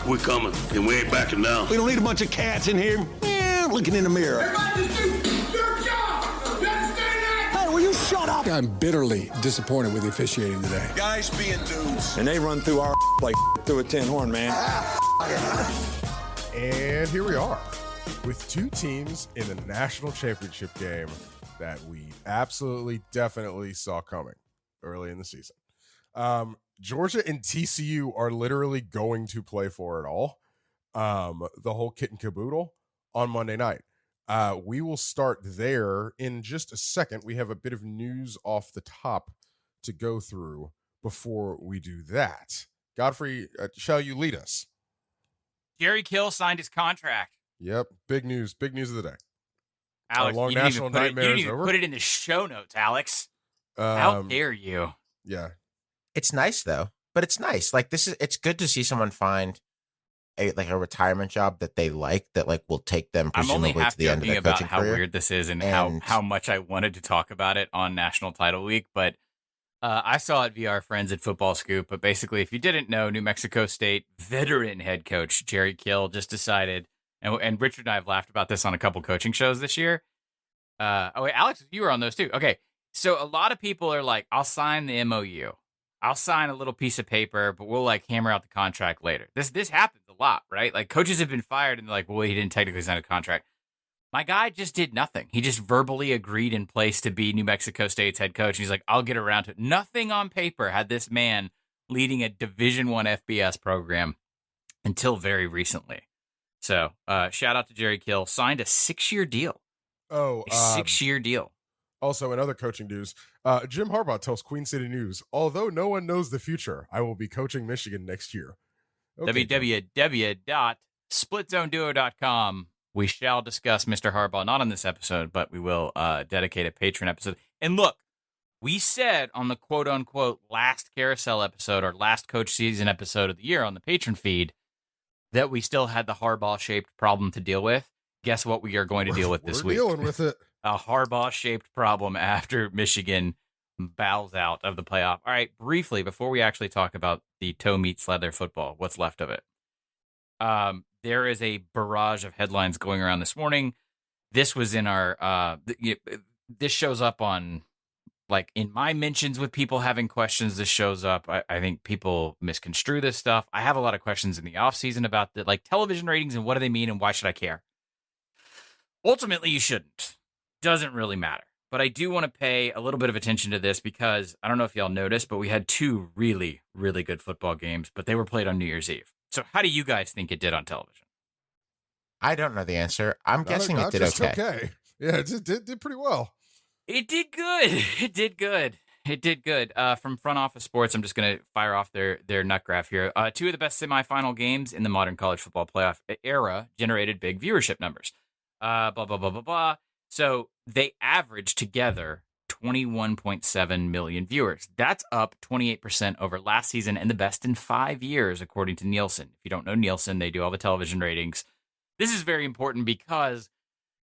We're coming, and we ain't backing down. We don't need a bunch of cats in here looking in the mirror. Everybody just do your job. You understand that? Hey, will you shut up? I'm bitterly disappointed with the officiating today. Guys being dudes. And they run through our like through a tin horn, man. And here we are with two teams in the national championship game that we absolutely, definitely saw coming early in the season. Georgia and TCU are literally going to play for it all. The whole kit and caboodle on Monday night. We will start there in just a second. We have a bit of news off the top to go through before we do that. Godfrey, shall you lead us? Jerry Kill signed his contract. Yep, big news of the day. Alex, long you didn't national even put it, nightmare you is didn't even over? put it in the show notes, Alex. How dare you? Yeah. It's nice though, but it's nice. Like it's good to see someone find a retirement job that they like, that like will take them I'm only presumably half to the end of joking their about coaching how career. weird this is and how much I wanted to talk about it on National Title Week, but I saw it via our friends at Football Scoop. But basically, if you didn't know, New Mexico State veteran head coach Jerry Kill just decided, and Richard and I have laughed about this on a couple coaching shows this year. Oh wait, Alex, you were on those too. Okay, so a lot of people are like, "I'll sign the MOU, I'll sign a little piece of paper, but we'll like hammer out the contract later." This happens a lot, right? Like coaches have been fired, and they're like, "Well, he didn't technically sign a contract." My guy just did nothing. He just verbally agreed in place to be New Mexico State's head coach. He's like, I'll get around to it. Nothing on paper had this man leading a Division I FBS program until very recently. So shout out to Jerry Kill. Signed a 6-year deal. Oh, a 6-year deal. Also, in other coaching news, Jim Harbaugh tells Queen City News, although no one knows the future, I will be coaching Michigan next year. Okay, www.splitzoneduo.com. We shall discuss Mr. Harbaugh, not on this episode, but we will dedicate a patron episode. And look, we said on the quote-unquote last carousel episode or last coach season episode of the year on the patron feed that we still had the Harbaugh-shaped problem to deal with. Guess what we are going to deal with this week? We're dealing with it. A Harbaugh-shaped problem after Michigan bows out of the playoff. All right, briefly, before we actually talk about the toe meets leather football, what's left of it? There is a barrage of headlines going around this morning. This was in our, this shows up on, like, in my mentions with people having questions. This shows up. I think people misconstrue this stuff. I have a lot of questions in the offseason about the, like, television ratings and what do they mean and why should I care? Ultimately, you shouldn't. Doesn't really matter. But I do want to pay a little bit of attention to this because I don't know if y'all noticed, but we had 2 really, really good football games, but they were played on New Year's Eve. So how do you guys think it did on television? I don't know the answer. I'm guessing it did okay. Yeah, it did pretty well. It did good. It did good. It did good. From Front Office Sports, I'm just going to fire off their nut graph here. 2 of the best semifinal games in the modern college football playoff era generated big viewership numbers. Blah, blah, blah, blah, blah. So they averaged together 21.7 million viewers. That's up 28% over last season and the best in 5 years, according to Nielsen. If you don't know Nielsen, they do all the television ratings. This is very important because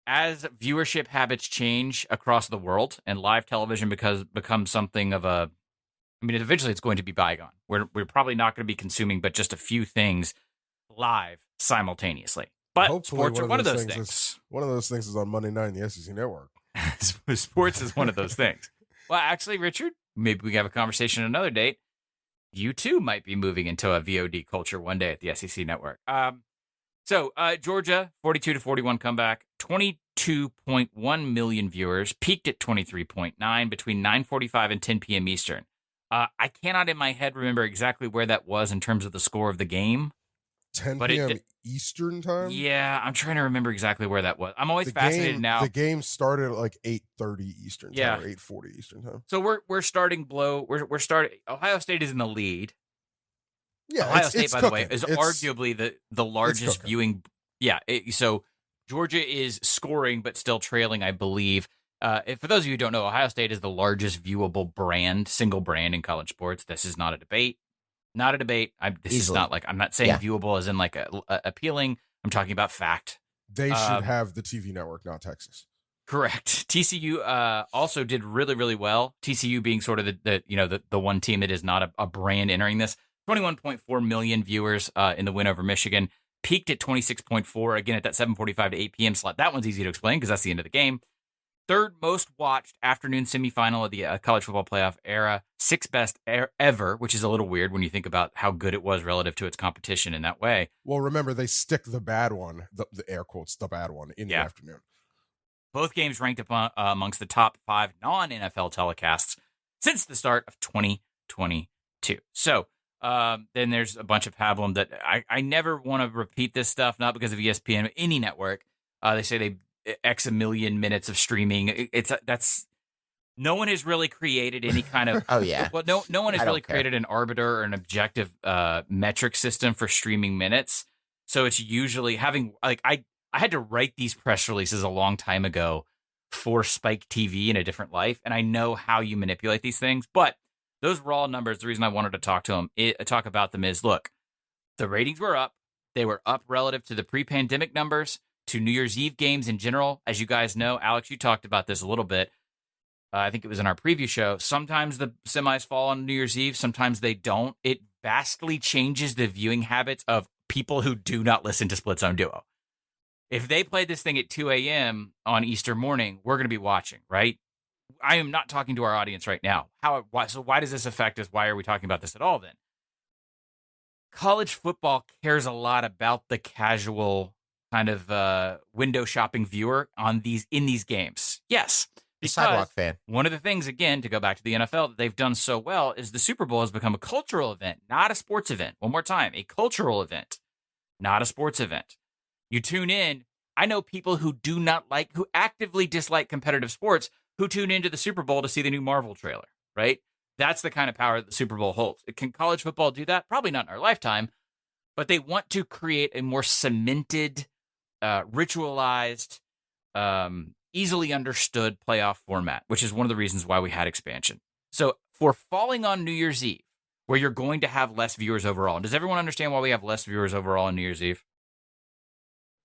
as viewership habits change across the world and live television becomes something of a, I mean, eventually it's going to be bygone. We're probably not going to be consuming but just a few things live simultaneously. But hopefully sports are one of those things. One of those things is on Monday night in the SEC Network. Sports is one of those things. Well, actually, Richard, maybe we can have a conversation another date. You too might be moving into a VOD culture one day at the SEC Network. So Georgia, 42-41 comeback, 22.1 million viewers, peaked at 23.9 between 9:45 and 10 p.m. Eastern. I cannot in my head remember exactly where that was in terms of the score of the game. 10 p.m. Eastern time? Yeah, I'm trying to remember exactly where that was. I'm always fascinated now. The game started at like 8:30 Eastern time or 8:40 Eastern time. So we're starting blow. We're starting. Ohio State is in the lead. Yeah, Ohio State, by the way, is It's arguably the largest viewing. Yeah, so Georgia is scoring but still trailing, I believe. For those of you who don't know, Ohio State is the largest viewable single brand in college sports. This is not a debate. Not a debate. This is not like, I'm not saying viewable as in like appealing. I'm talking about fact. They should have the TV network, not Texas. Correct. TCU also did really, really well. TCU being sort of the one team that is not a brand entering this. 21.4 million viewers in the win over Michigan. Peaked at 26.4, again, at that 7:45 to 8 p.m. slot. That one's easy to explain because that's the end of the game. Third most watched afternoon semifinal of the college football playoff era. Sixth best ever, which is a little weird when you think about how good it was relative to its competition in that way. Well, remember, they stick the bad one, the air quotes, the bad one, in the afternoon. Both games ranked amongst the top 5 non-NFL telecasts since the start of 2022. So then there's a bunch of pablum that I never want to repeat this stuff, not because of ESPN, but any network. They say they X a million minutes of streaming. That's no one has really created any kind of Well, no one has really created an arbiter or an objective metric system for streaming minutes. So it's usually having I had to write these press releases a long time ago for Spike TV in a different life, and I know how you manipulate these things. But those raw numbers, the reason I wanted to talk about them is, look, the ratings were up. They were up relative to the pre-pandemic numbers, to New Year's Eve games in general. As you guys know, Alex, you talked about this a little bit. I think it was in our preview show. Sometimes the semis fall on New Year's Eve. Sometimes they don't. It vastly changes the viewing habits of people who do not listen to Split Zone Duo. If they played this thing at 2 a.m. on Easter morning, we're going to be watching, right? I am not talking to our audience right now. So why does this affect us? Why are we talking about this at all then? College football cares a lot about the casual kind of window shopping viewer in these games. Yes. Because sidewalk fan. One of the things, again, to go back to the NFL that they've done so well is the Super Bowl has become a cultural event, not a sports event. One more time, a cultural event, not a sports event. You tune in. I know people who who actively dislike competitive sports, who tune into the Super Bowl to see the new Marvel trailer, right? That's the kind of power that the Super Bowl holds. Can college football do that? Probably not in our lifetime, but they want to create a more cemented, ritualized, easily understood playoff format, which is one of the reasons why we had expansion. So for falling on New Year's Eve, where you're going to have less viewers overall, does everyone understand why we have less viewers overall on New Year's Eve?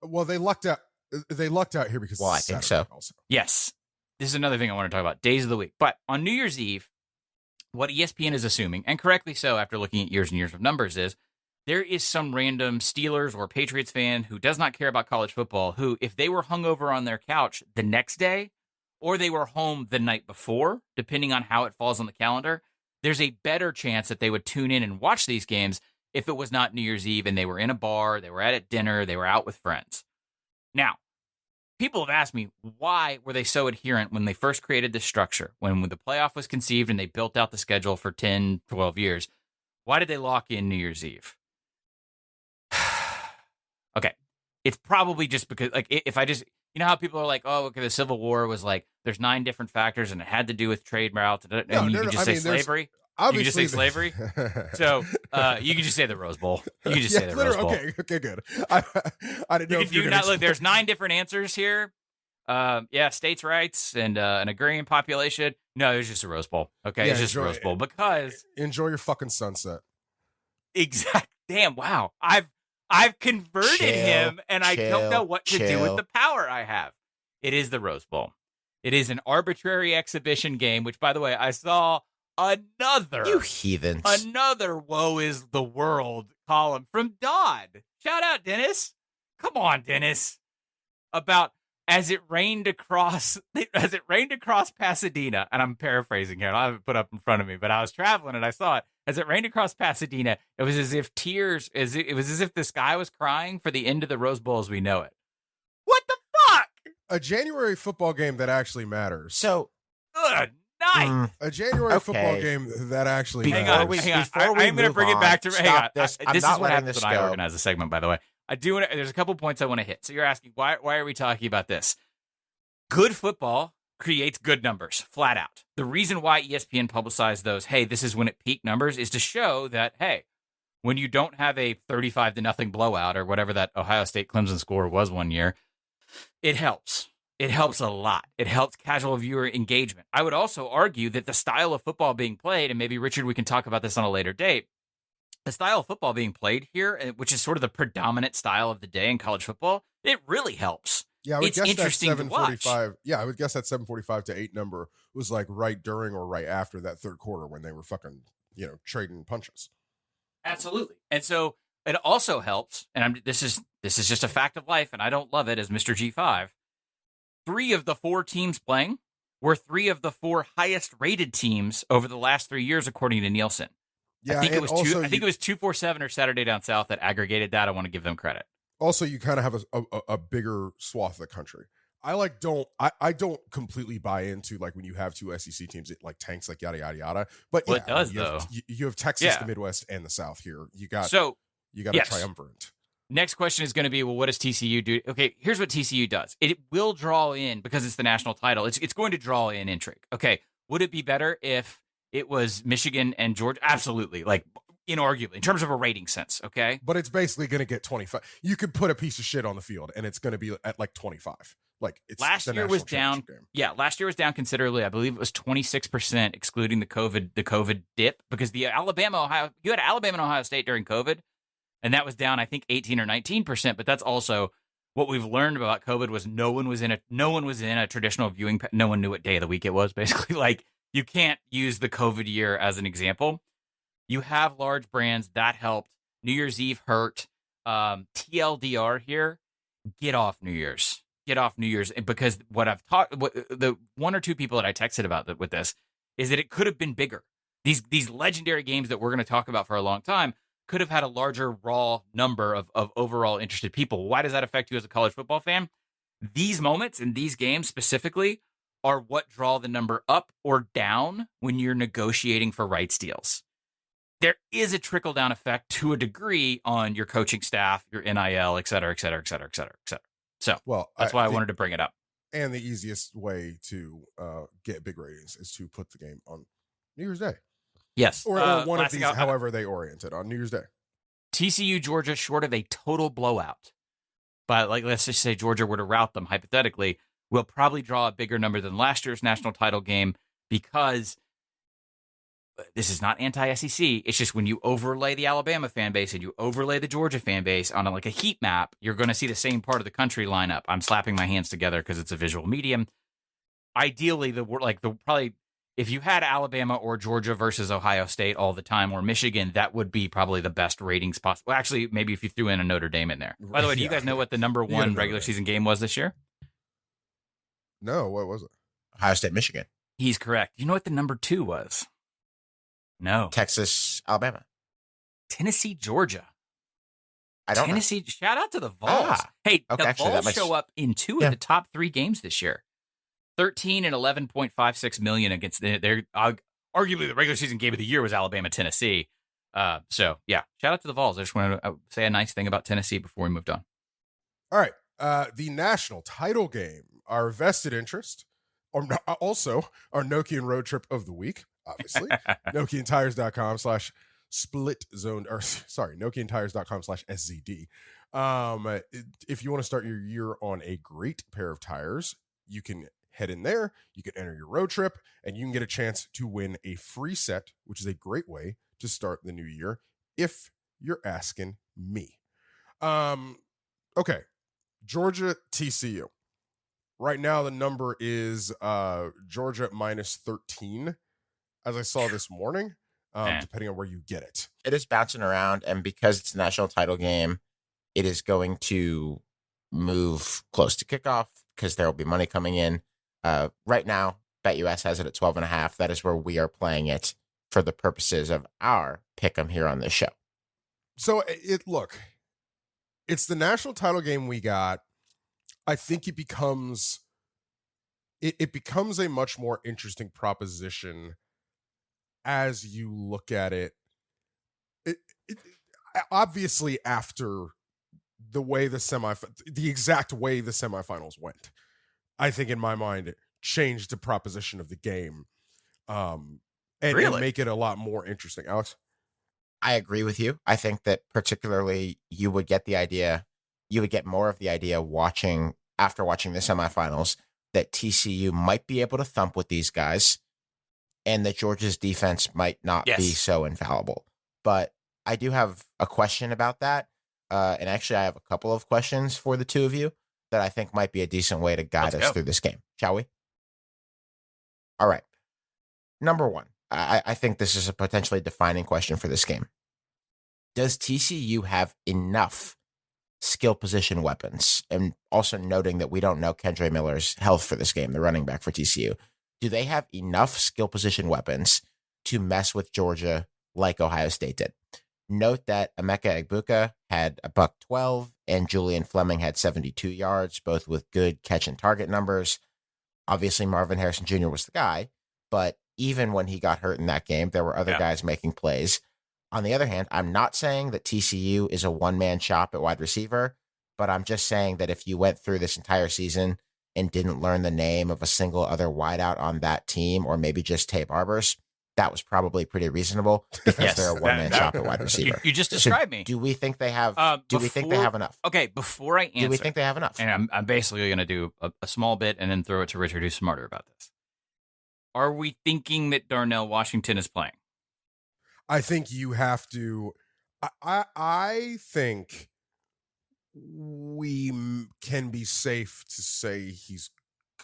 Well, they lucked out here because I think so. Also. Yes. This is another thing I want to talk about, days of the week. But on New Year's Eve, what ESPN is assuming, and correctly so after looking at years and years of numbers, is there is some random Steelers or Patriots fan who does not care about college football, who, if they were hungover on their couch the next day, or they were home the night before, depending on how it falls on the calendar, there's a better chance that they would tune in and watch these games if it was not New Year's Eve and they were in a bar, they were at dinner, they were out with friends. Now, people have asked me, why were they so adherent when they first created this structure, when the playoff was conceived and they built out the schedule for 10, 12 years? Why did they lock in New Year's Eve? Okay. It's probably just because, if I just, you know how people are like, oh, okay, the Civil War was there's 9 different factors and it had to do with trade routes, and you can just say slavery. You can just say slavery. So you can just say the Rose Bowl. You can just say the Rose Bowl. Okay, good. I didn't know if you could look. There's 9 different answers here. States' rights and an agrarian population. No, it's just a Rose Bowl. Okay, it's just a Rose Bowl because enjoy your fucking sunset. Exact. Damn. Wow. I've converted him, and I don't know what to do with the power I have. It is the Rose Bowl. It is an arbitrary exhibition game, which, by the way, I saw another woe is the world column from Dodd. Shout out, Dennis. Come on, Dennis. About as it rained across Pasadena, and I'm paraphrasing here. I have it put up in front of me, but I was traveling and I saw it. As it rained across Pasadena, it was as if the sky was crying for the end of the Rose Bowl as we know it. What the fuck? A January football game that actually matters. So, nice. A January football game that actually hang matters. On. I'm going to bring it back to hang on. This is what happens when I go. organize a segment, by the way. There's a couple points I want to hit. So you're asking, why are we talking about this? Good football creates good numbers, flat out. The reason why ESPN publicized those, hey, this is when it peaked numbers, is to show that, hey, when you don't have a 35-0 blowout or whatever that Ohio State Clemson score was one year, it helps. It helps a lot. It helps casual viewer engagement. I would also argue that the style of football being played, and maybe, Richard, we can talk about this on a later date, the style of football being played here, which is sort of the predominant style of the day in college football, it really helps. Yeah, I would it's guess interesting that 7:45. Yeah, I would guess that 7:45 to 8 number was right during or right after that third quarter when they were fucking, trading punches. Absolutely. And so it also helps, and this is just a fact of life, and I don't love it as Mr. G5. 3 of the 4 teams playing were 3 of the 4 highest rated teams over the last 3 years, according to Nielsen. Yeah, I think and it was also I think it was 247 or Saturday Down South that aggregated that. I want to give them credit. Also, you kind of have a bigger swath of the country. I don't completely buy into like when you have 2 SEC teams, it like tanks, like yada yada yada. But Well, yeah, it does, you though. you have Texas, Yeah. the Midwest, and the South here. You got Yes. a triumvirate. Next question is going to be, well, what does TCU do? Okay, here's what TCU does. It will draw in, because it's the national title, it's going to draw in intrigue. Okay, would it be better if it was Michigan and Georgia? Absolutely, like inarguably, in terms of a rating sense, okay? But it's basically going to get 25. You could put a piece of shit on the field, and it's going to be at like 25. Like it's Last the year was national down. championship game. Yeah, last year was down considerably. I believe it was 26%, excluding the COVID dip, because you had Alabama and Ohio State during COVID, and that was down, I think, 18 or 19%. But that's also what we've learned about COVID was no one was in a traditional viewing. No one knew what day of the week it was. Basically, like you can't use the COVID year as an example. You have large brands that helped. New Year's Eve hurt. TLDR here, get off New Year's. Get off New Year's, because what the 1 or 2 people that I texted about with this is that it could have been bigger. These legendary games that we're going to talk about for a long time could have had a larger raw number of overall interested people. Why does that affect you as a college football fan? These moments and these games specifically are what draw the number up or down when you're negotiating for rights deals. There is a trickle-down effect to a degree on your coaching staff, your NIL, et cetera, et cetera, et cetera, et cetera, et cetera. So that's why I wanted to bring it up. And the easiest way to get big ratings is to put the game on New Year's Day. Yes. Or one of these, however they orient it, on New Year's Day. TCU, Georgia, short of a total blowout. But like, let's just say Georgia were to rout them, hypothetically, will probably draw a bigger number than last year's national title game, because this is not anti-SEC. It's just when you overlay the Alabama fan base and you overlay the Georgia fan base on like a heat map, you're going to see the same part of the country line up. I'm slapping my hands together because it's a visual medium. Ideally, probably if you had Alabama or Georgia versus Ohio State all the time, or Michigan, that would be probably the best ratings possible. Well, actually, maybe if you threw in a Notre Dame in there. By the way, do you guys know what the number 1 regular season game was this year? No, what was it? Ohio State, Michigan. He's correct. You know what the number 2 was? No. Texas, Alabama. Tennessee, Georgia. I don't Tennessee, shout out to the Vols. Okay, The actually, Vols that makes- show up in 2 of the top 3 games this year. 13 and 11.56 million against their arguably the regular season game of the year was Alabama, Tennessee. So yeah, shout out to the Vols. I just wanted to say a nice thing about Tennessee before we moved on. All right. The national title game, our vested interest, or also our Nokian road trip of the week, obviously. Nokiantires.com/SZD. If you want to start your year on a great pair of tires, you can head in there, you can enter your road trip, and you can get a chance to win a free set, which is a great way to start the new year, if you're asking me. Okay. Georgia, TCU. Right now, the number is Georgia -13, as I saw this morning, depending on where you get it. It is bouncing around, and because it's a national title game, it is going to move close to kickoff because there will be money coming in. Right now, BetUS has it at 12.5. That is where we are playing it for the purposes of our pick'em here on this show. So it's the national title game we got. I think it becomes a much more interesting proposition as you look at it. Obviously after the exact way the semifinals went, I think in my mind it changed the proposition of the game, and make it a lot more interesting. Alex? I agree with you. I think that particularly you would get more of the idea after watching the semifinals that TCU might be able to thump with these guys and that Georgia's defense might not be so infallible. But I do have a question about that. And actually I have a couple of questions for the two of you that I think might be a decent way to guide us through this game. Shall we? All right. Number one, I think this is a potentially defining question for this game. does TCU have enough skill position weapons? And also noting that we don't know Kendre Miller's health for this game, the running back for TCU. Do they have enough skill position weapons to mess with Georgia like Ohio State did? Note that Emeka Egbuka had a $112 and Julian Fleming had 72 yards, both with good catch and target numbers. Obviously, Marvin Harrison Jr. was the guy, but even when he got hurt in that game, there were other guys making plays. On the other hand, I'm not saying that TCU is a one-man shop at wide receiver, but I'm just saying that if you went through this entire season and didn't learn the name of a single other wideout on that team, or maybe just Tate Barbers, that was probably pretty reasonable because they're a one-man shop at wide receiver. You just described me. Do we think they have? We think they have enough? Okay, before I answer, do we think they have enough? And I'm basically going to do a small bit and then throw it to Richard, who's smarter about this. Are we thinking that Darnell Washington is playing? I think you have to. I think we can be safe to say he's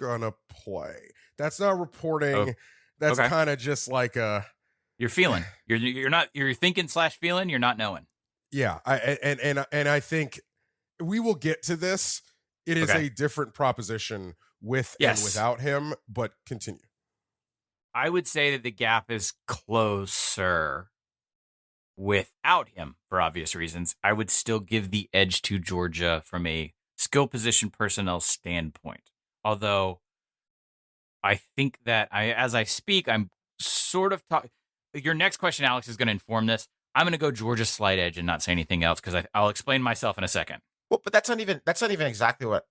gonna play. That's not reporting. Oh, That's okay. kind of just like a. You're feeling. You're thinking / feeling. You're not knowing. Yeah, and I think we will get to this. It is a different proposition with and without him, but continue. I would say that the gap is closer without him for obvious reasons. I would still give the edge to Georgia from a skill position personnel standpoint. Although I think that as I speak, I'm sort of talking. Your next question, Alex, is going to inform this. I'm going to go Georgia slight edge and not say anything else because I'll explain myself in a second. Well, but that's not even exactly what.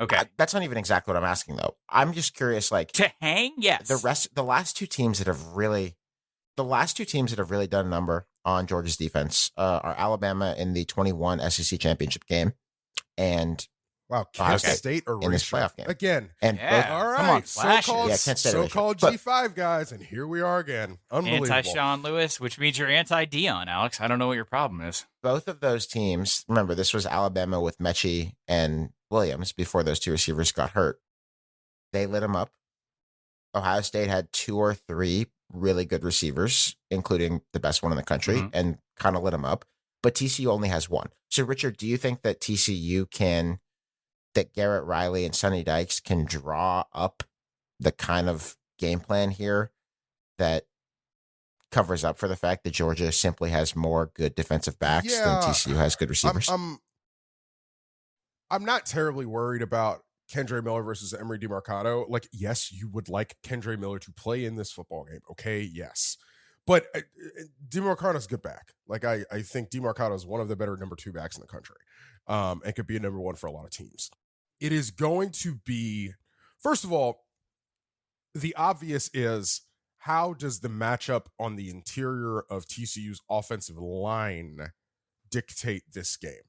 Okay, that's not even exactly what I'm asking though. I'm just curious, like to hang. Yes, the last two teams that have really done a number on Georgia's defense are Alabama in the 21 SEC championship game, and Kent State in this playoff game again. And both, all right, come on, so-called G5 guys, and here we are again. Unbelievable. Anti-Sean Lewis, which means you're anti-Dion, Alex. I don't know what your problem is. Both of those teams, remember, this was Alabama with Mechie and Williams before those two receivers got hurt. They lit them up. Ohio State had 2 or 3 really good receivers, including the best one in the country, and kind of lit them up. But TCU only has 1. So, Richard, do you think that that Garrett Riley and Sonny Dykes can draw up the kind of game plan here that covers up for the fact that Georgia simply has more good defensive backs than TCU has good receivers? I'm not terribly worried about Kendre Miller versus Emery DeMarcado. Like, yes, you would like Kendre Miller to play in this football game. Okay, yes. But DeMarcado's a good back. Like, I think DeMarcado is one of the better number 2 backs in the country, and could be a number 1 for a lot of teams. It is going to be, first of all, the obvious is, how does the matchup on the interior of TCU's offensive line dictate this game?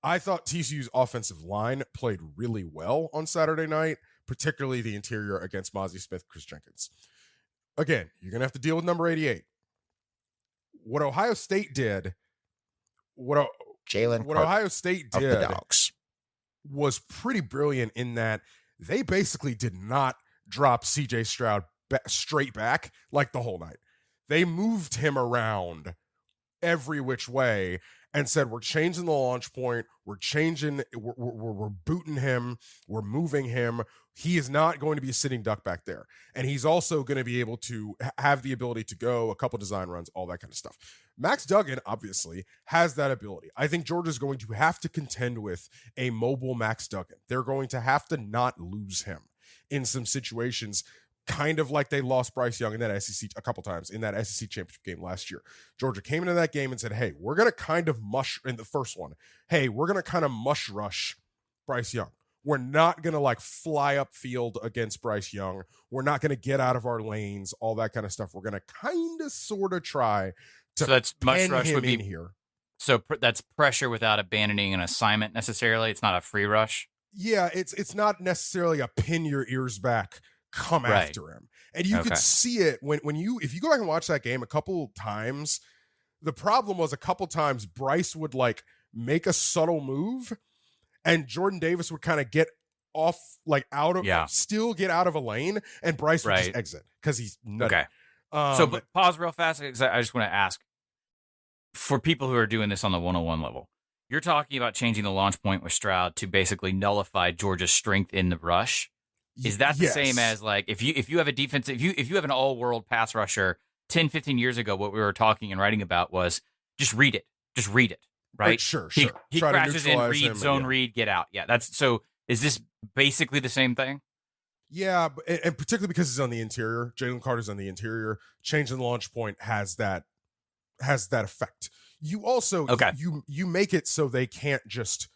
I thought TCU's offensive line played really well on Saturday night, particularly the interior against Mozzie Smith, Chris Jenkins. Again, you're going to have to deal with number 88. What Ohio State did, what Ohio State did the Dogs was pretty brilliant in that they basically did not drop CJ Stroud straight back like the whole night. They moved him around every which way and said, we're changing the launch point. We're booting him. We're moving him. He is not going to be a sitting duck back there. And he's also going to be able to have the ability to go a couple design runs, all that kind of stuff. Max Duggan, obviously, has that ability. I think Georgia's going to have to contend with a mobile Max Duggan. They're going to have to not lose him in some situations, kind of like they lost Bryce Young in that SEC a couple times in that SEC championship game last year. Georgia came into that game and said, hey, we're going to kind of in the first one. Hey, we're going to kind of mush rush Bryce Young. We're not going to like fly up field against Bryce Young. We're not going to get out of our lanes, all that kind of stuff. We're going to kind of sort of try to that's mush rush would be in here. So that's pressure without abandoning an assignment necessarily. It's not a free rush. Yeah, it's not necessarily a pin your ears back, come after him. And you could see it if you go back and watch that game a couple times. The problem was a couple times Bryce would like make a subtle move and Jordan Davis would kind of get off, like still get out of a lane, and Bryce would just exit because he's nutty. Okay. But pause real fast because I just want to ask, for people who are doing this on the 101 level, you're talking about changing the launch point with Stroud to basically nullify Georgia's strength in the rush. Is that the same as like if you have a defense, if you have an all-world pass rusher 10, 15 years ago, what we were talking and writing about was just read it, right? Sure. He Try to crashes in, neutralize read, him, zone, yeah. read, get out. Yeah, that's so. Is this basically the same thing? Yeah, and particularly because he's on the interior, Jalen Carter's on the interior. Changing the launch point has that effect. You also you make it so they can't just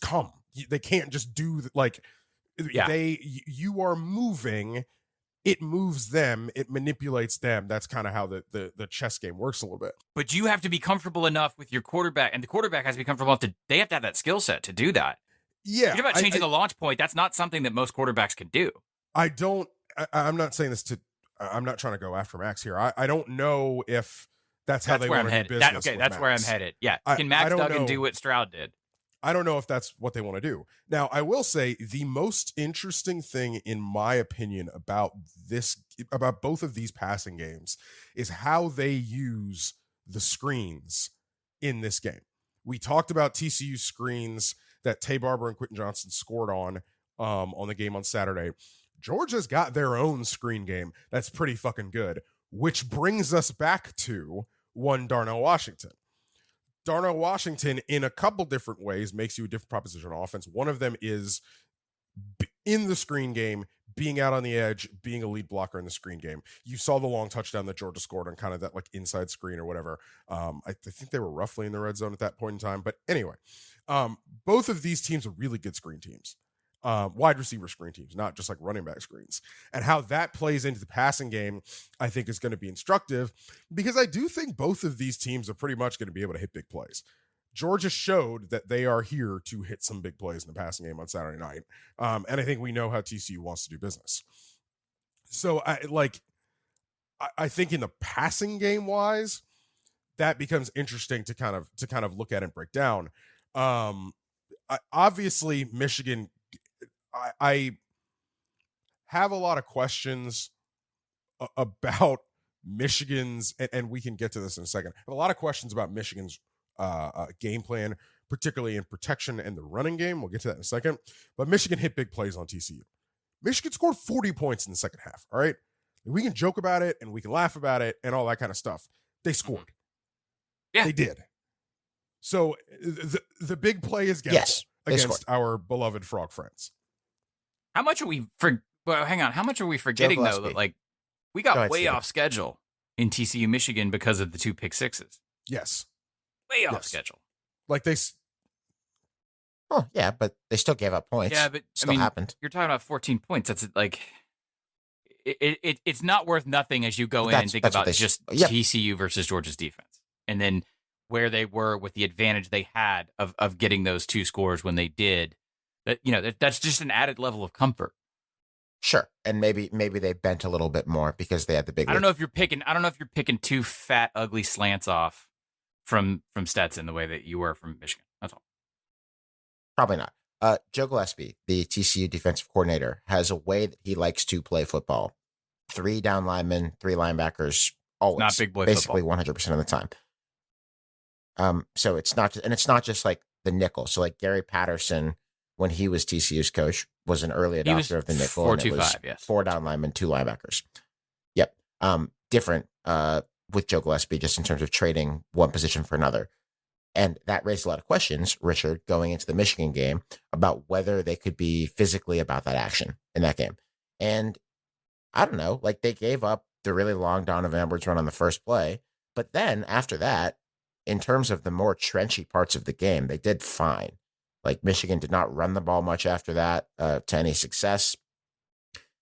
come. They can't just do you are moving. It moves them. It manipulates them. That's kind of how the chess game works a little bit. But you have to be comfortable enough with your quarterback, and the quarterback has to be comfortable enough they have to have that skill set to do that. Yeah. You're about changing the launch point. That's not something that most quarterbacks can do. I'm not saying this I'm not trying to go after Max here. I don't know if that's how they want to do business. That's where I'm headed. Yeah. Can Max Duggan do what Stroud did? I don't know if that's what they want to do. Now, I will say the most interesting thing, in my opinion, about both of these passing games is how they use the screens in this game. We talked about TCU screens that Tay Barber and Quentin Johnson scored on the game on Saturday. Georgia's got their own screen game that's pretty fucking good, which brings us back to one Darnell Washington. Darnell Washington, in a couple different ways, makes you a different proposition on offense. One of them is in the screen game, being out on the edge, being a lead blocker in the screen game. You saw the long touchdown that Georgia scored on kind of that like inside screen or whatever. I think they were roughly in the red zone at that point in time. But anyway, both of these teams are really good screen teams. Wide receiver screen teams, not just like running back screens. And how that plays into the passing game, I think, is going to be instructive, because I do think both of these teams are pretty much going to be able to hit big plays. Georgia showed that they are here to hit some big plays in the passing game on Saturday night. And I think we know how TCU wants to do business. So I think in the passing game wise, that becomes interesting to kind of look at and break down. Obviously Michigan, I have a lot of questions about Michigan's, and we can get to this in a second. I have a lot of questions about Michigan's game plan, particularly in protection and the running game. We'll get to that in a second. But Michigan hit big plays on TCU. Michigan scored 40 points in the second half. All right. We can joke about it and we can laugh about it and all that kind of stuff. They scored. Yeah. They did. So the big play is against our beloved Frog friends. How much are we hang on. How much are we forgetting though that like we got way off schedule in TCU Michigan because of the 2 pick sixes? Yes. Way off schedule. Like they Oh, yeah, but they still gave up points. Yeah, but still happened. You're talking about 14 points. That's like it's not worth nothing as you go in and think about just TCU versus Georgia's defense. And then where they were with the advantage they had of getting those 2 scores when they did. That's just an added level of comfort. Sure, and maybe they bent a little bit more because they had the big. I don't know if you're picking 2 fat, ugly slants off from Stetson the way that you were from Michigan. That's all. Probably not. Joe Gillespie, the TCU defensive coordinator, has a way that he likes to play football. 3 down linemen, 3 linebackers, always. Not big boy basically football. 100% of the time. So it's not just like the nickel. So like Gary Patterson, when he was TCU's coach, was an early adopter of the nickel. 4-2-5, yes. 4 down linemen, 2 linebackers. Yep. Different with Joe Gillespie, just in terms of trading one position for another. And that raised a lot of questions, Richard, going into the Michigan game about whether they could be physically about that action in that game. And I don't know, like they gave up the really long Donovan Edwards run on the first play. But then after that, in terms of the more trenchy parts of the game, they did fine. Like Michigan did not run the ball much after that to any success.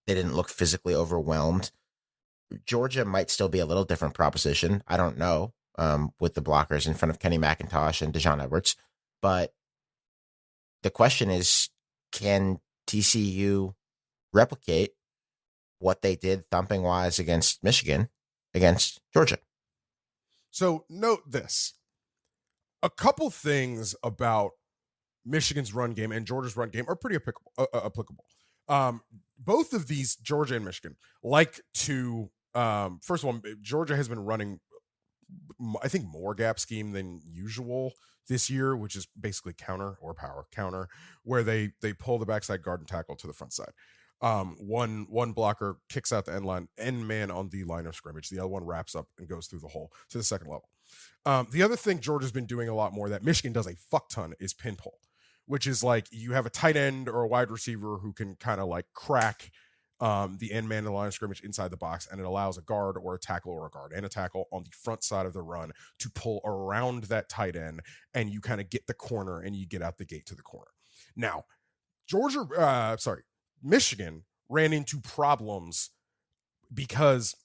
They didn't look physically overwhelmed. Georgia might still be a little different proposition. I don't know, with the blockers in front of Kenny McIntosh and Dejon Edwards. But the question is, can TCU replicate what they did thumping-wise against Michigan against Georgia? So note this. A couple things about Michigan's run game and Georgia's run game are pretty applicable. Both of these, Georgia and Michigan, like to, first of all, Georgia has been running I think, more gap scheme than usual this year, which is basically counter or power counter, where they pull the backside guard and tackle to the front side. One blocker kicks out the end man on the line of scrimmage. The other one wraps up and goes through the hole to the second level. The other thing Georgia's been doing a lot more that Michigan does a fuck ton is pin pull, which is like you have a tight end or a wide receiver who can kind of like crack the end man in the line of scrimmage inside the box, and it allows a guard or a tackle or a guard and a tackle on the front side of the run to pull around that tight end, and you kind of get the corner and you get out the gate to the corner. Now, Michigan ran into problems because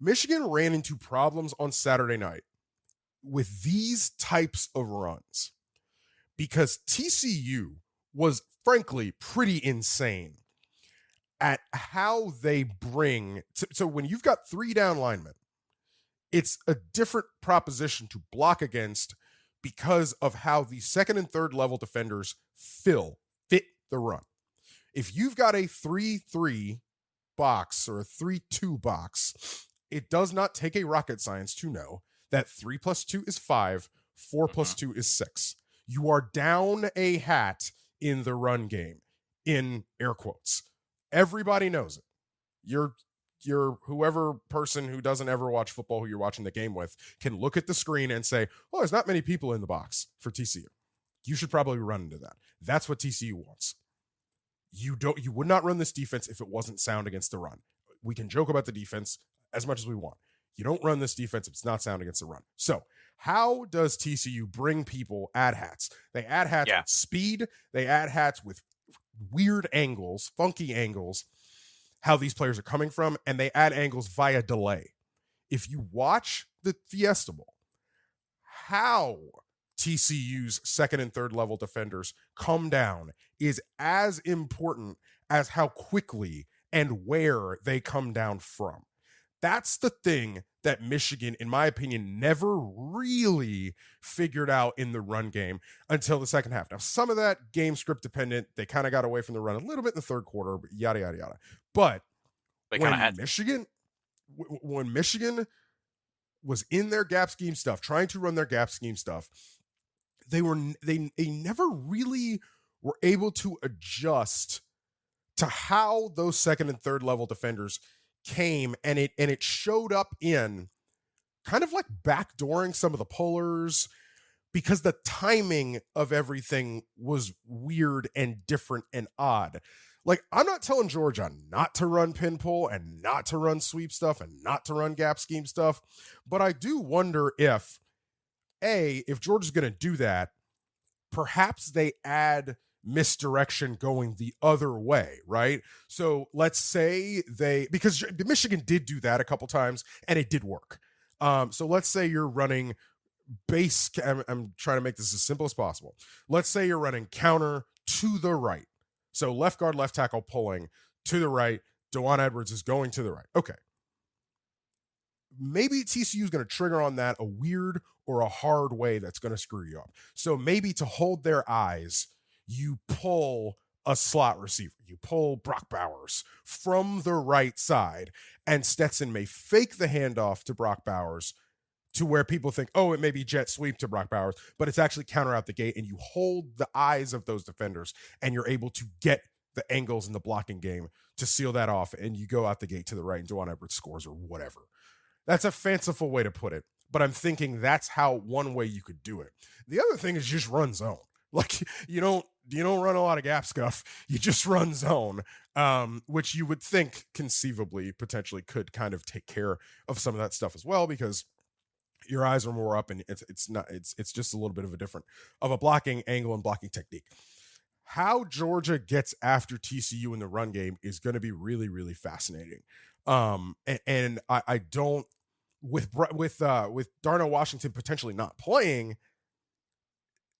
Michigan ran into problems on Saturday night with these types of runs because TCU was frankly pretty insane at how they bring. So when you've got 3 down linemen, it's a different proposition to block against because of how the second and third level defenders fit the run. If you've got a 3-3 box or a 3-2 box, it does not take a rocket science to know that 3 + 2 is 5, 4 + 2 is 6. You are down a hat in the run game, in air quotes. Everybody knows it. You're whoever person who doesn't ever watch football who you're watching the game with can look at the screen and say, oh, there's not many people in the box for TCU. You should probably run into that. That's what TCU wants. You would not run this defense if it wasn't sound against the run. We can joke about the defense as much as we want. You don't run this defense if it's not sound against the run. So how does TCU bring people add hats? They add hats with speed. They add hats with weird angles, funky angles, how these players are coming from, and they add angles via delay. If you watch the Fiesta Bowl, how TCU's second and third level defenders come down is as important as how quickly and where they come down from. That's the thing that Michigan, in my opinion, never really figured out in the run game until the second half. Now, some of that game script dependent, they kind of got away from the run a little bit in the third quarter, but yada, yada, yada. But when Michigan was in their gap scheme stuff, trying to run their gap scheme stuff, they never really were able to adjust to how those second and third level defenders came, and it showed up in kind of like backdooring some of the pullers because the timing of everything was weird and different and odd. Like, I'm not telling Georgia not to run pin pull and not to run sweep stuff and not to run gap scheme stuff, but I do wonder if Georgia's going to do that, perhaps they add misdirection going the other way, right? So let's say because Michigan did do that a couple times and it did work. So let's say you're running I'm trying to make this as simple as possible. Let's say you're running counter to the right. So left guard, left tackle pulling to the right. DeJuan Edwards is going to the right. Okay. Maybe TCU is going to trigger on that a weird or a hard way that's going to screw you up. So maybe to hold their eyes, you pull a slot receiver. You pull Brock Bowers from the right side, and Stetson may fake the handoff to Brock Bowers to where people think, oh, it may be jet sweep to Brock Bowers, but it's actually counter out the gate, and you hold the eyes of those defenders, and you're able to get the angles in the blocking game to seal that off, and you go out the gate to the right, and DeJuan Edwards scores or whatever. That's a fanciful way to put it, but I'm thinking that's how one way you could do it. The other thing is just run zone. Like, you don't run a lot of gap stuff. You just run zone, which you would think conceivably potentially could kind of take care of some of that stuff as well, because your eyes are more up and it's just a little bit of a blocking angle and blocking technique. How Georgia gets after TCU in the run game is going to be really, really fascinating. And I don't, with Darnell Washington potentially not playing,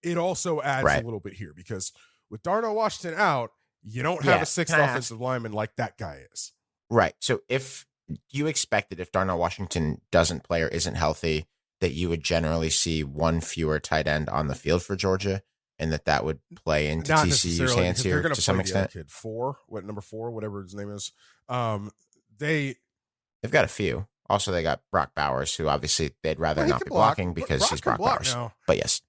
it also adds a little bit here, because with Darnell Washington out, you don't have a sixth offensive lineman like that guy is. Right. So if you expected, if Darnell Washington doesn't play or isn't healthy, that you would generally see one fewer tight end on the field for Georgia, and that would play into Not TCU's hands here to some extent. Number 4, whatever his name is. They've got a few Also, they got Brock Bowers, who obviously they'd rather Well, he not can be block, blocking but because Brock he's can Brock block Bowers. now. But yes,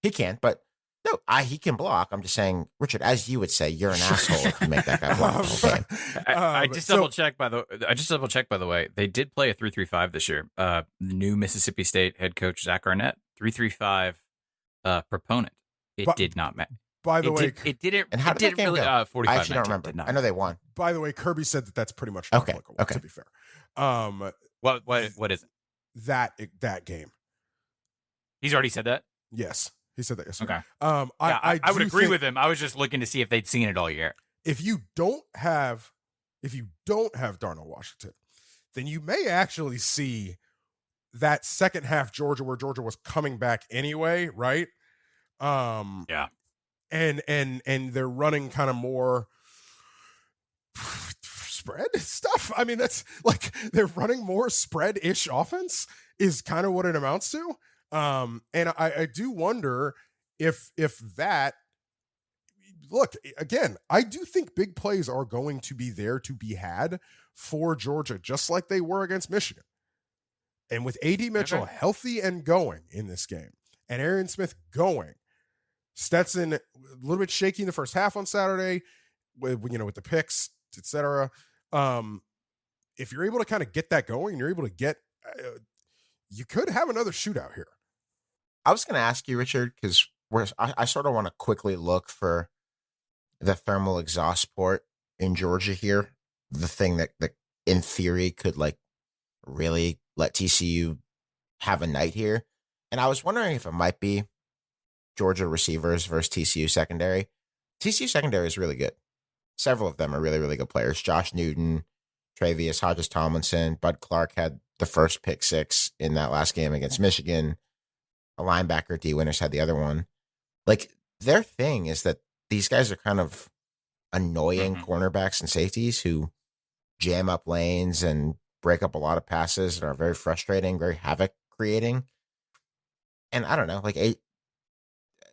he can. But no, he can block. I'm just saying, Richard, as you would say, you're an asshole if you make that guy block the whole game. I just double checked by the way. They did play a 3-3-5 this year. New Mississippi State head coach Zach Arnett, 3-3-5 proponent. It did not matter. By the way, it didn't. And how did that game really, go? 45. I actually don't remember. I know they won. By the way, Kirby said that that's pretty much Okay, applicable. okay. To be fair, What is it? that game? He's already said that. Yes, he said that yesterday. Okay. I would do agree think with him. I was just looking to see if they'd seen it all year. If you don't have Darnell Washington, then you may actually see that second half Georgia where Georgia was coming back anyway, right? Yeah. And they're running kind of more spread stuff. I mean, that's like they're running more spread-ish offense is kind of what it amounts to. And I do wonder if that, look, again, I do think big plays are going to be there to be had for Georgia, just like they were against Michigan. And with A.D. Mitchell healthy and going in this game, and Arian Smith going, Stetson a little bit shaky in the first half on Saturday, with the picks, etc. If you're able to kind of get that going, and you're able to get, you could have another shootout here. I was going to ask you, Richard, because I sort of want to quickly look for the thermal exhaust port in Georgia here, the thing that in theory could like really let TCU have a night here. And I was wondering if it might be Georgia receivers versus TCU secondary. TCU secondary is really good. Several of them are really, really good players. Josh Newton, Travius Hodges-Tomlinson, Bud Clark had the first pick six in that last game against Michigan. A linebacker, D. Winters, had the other one. Like, their thing is that these guys are kind of annoying cornerbacks and safeties who jam up lanes and break up a lot of passes and are very frustrating, very havoc creating. And I don't know, like a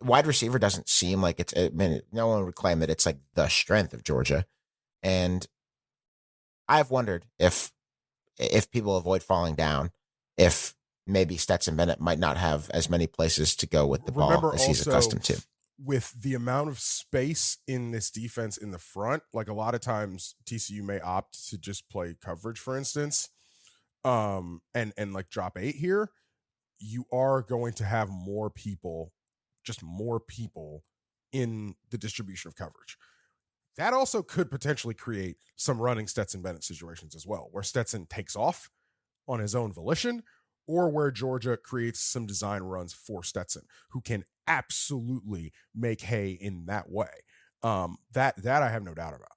wide receiver doesn't seem like it's, I mean, no one would claim that it's like the strength of Georgia. And I've wondered if people avoid falling down, if maybe Stetson Bennett might not have as many places to go with the ball as he's accustomed to. With the amount of space in this defense in the front, like a lot of times TCU may opt to just play coverage, for instance, and like drop 8 here. You are going to have more people in the distribution of coverage. That also could potentially create some running Stetson Bennett situations as well, where Stetson takes off on his own volition, or where Georgia creates some design runs for Stetson, who can absolutely make hay in that way. That I have no doubt about.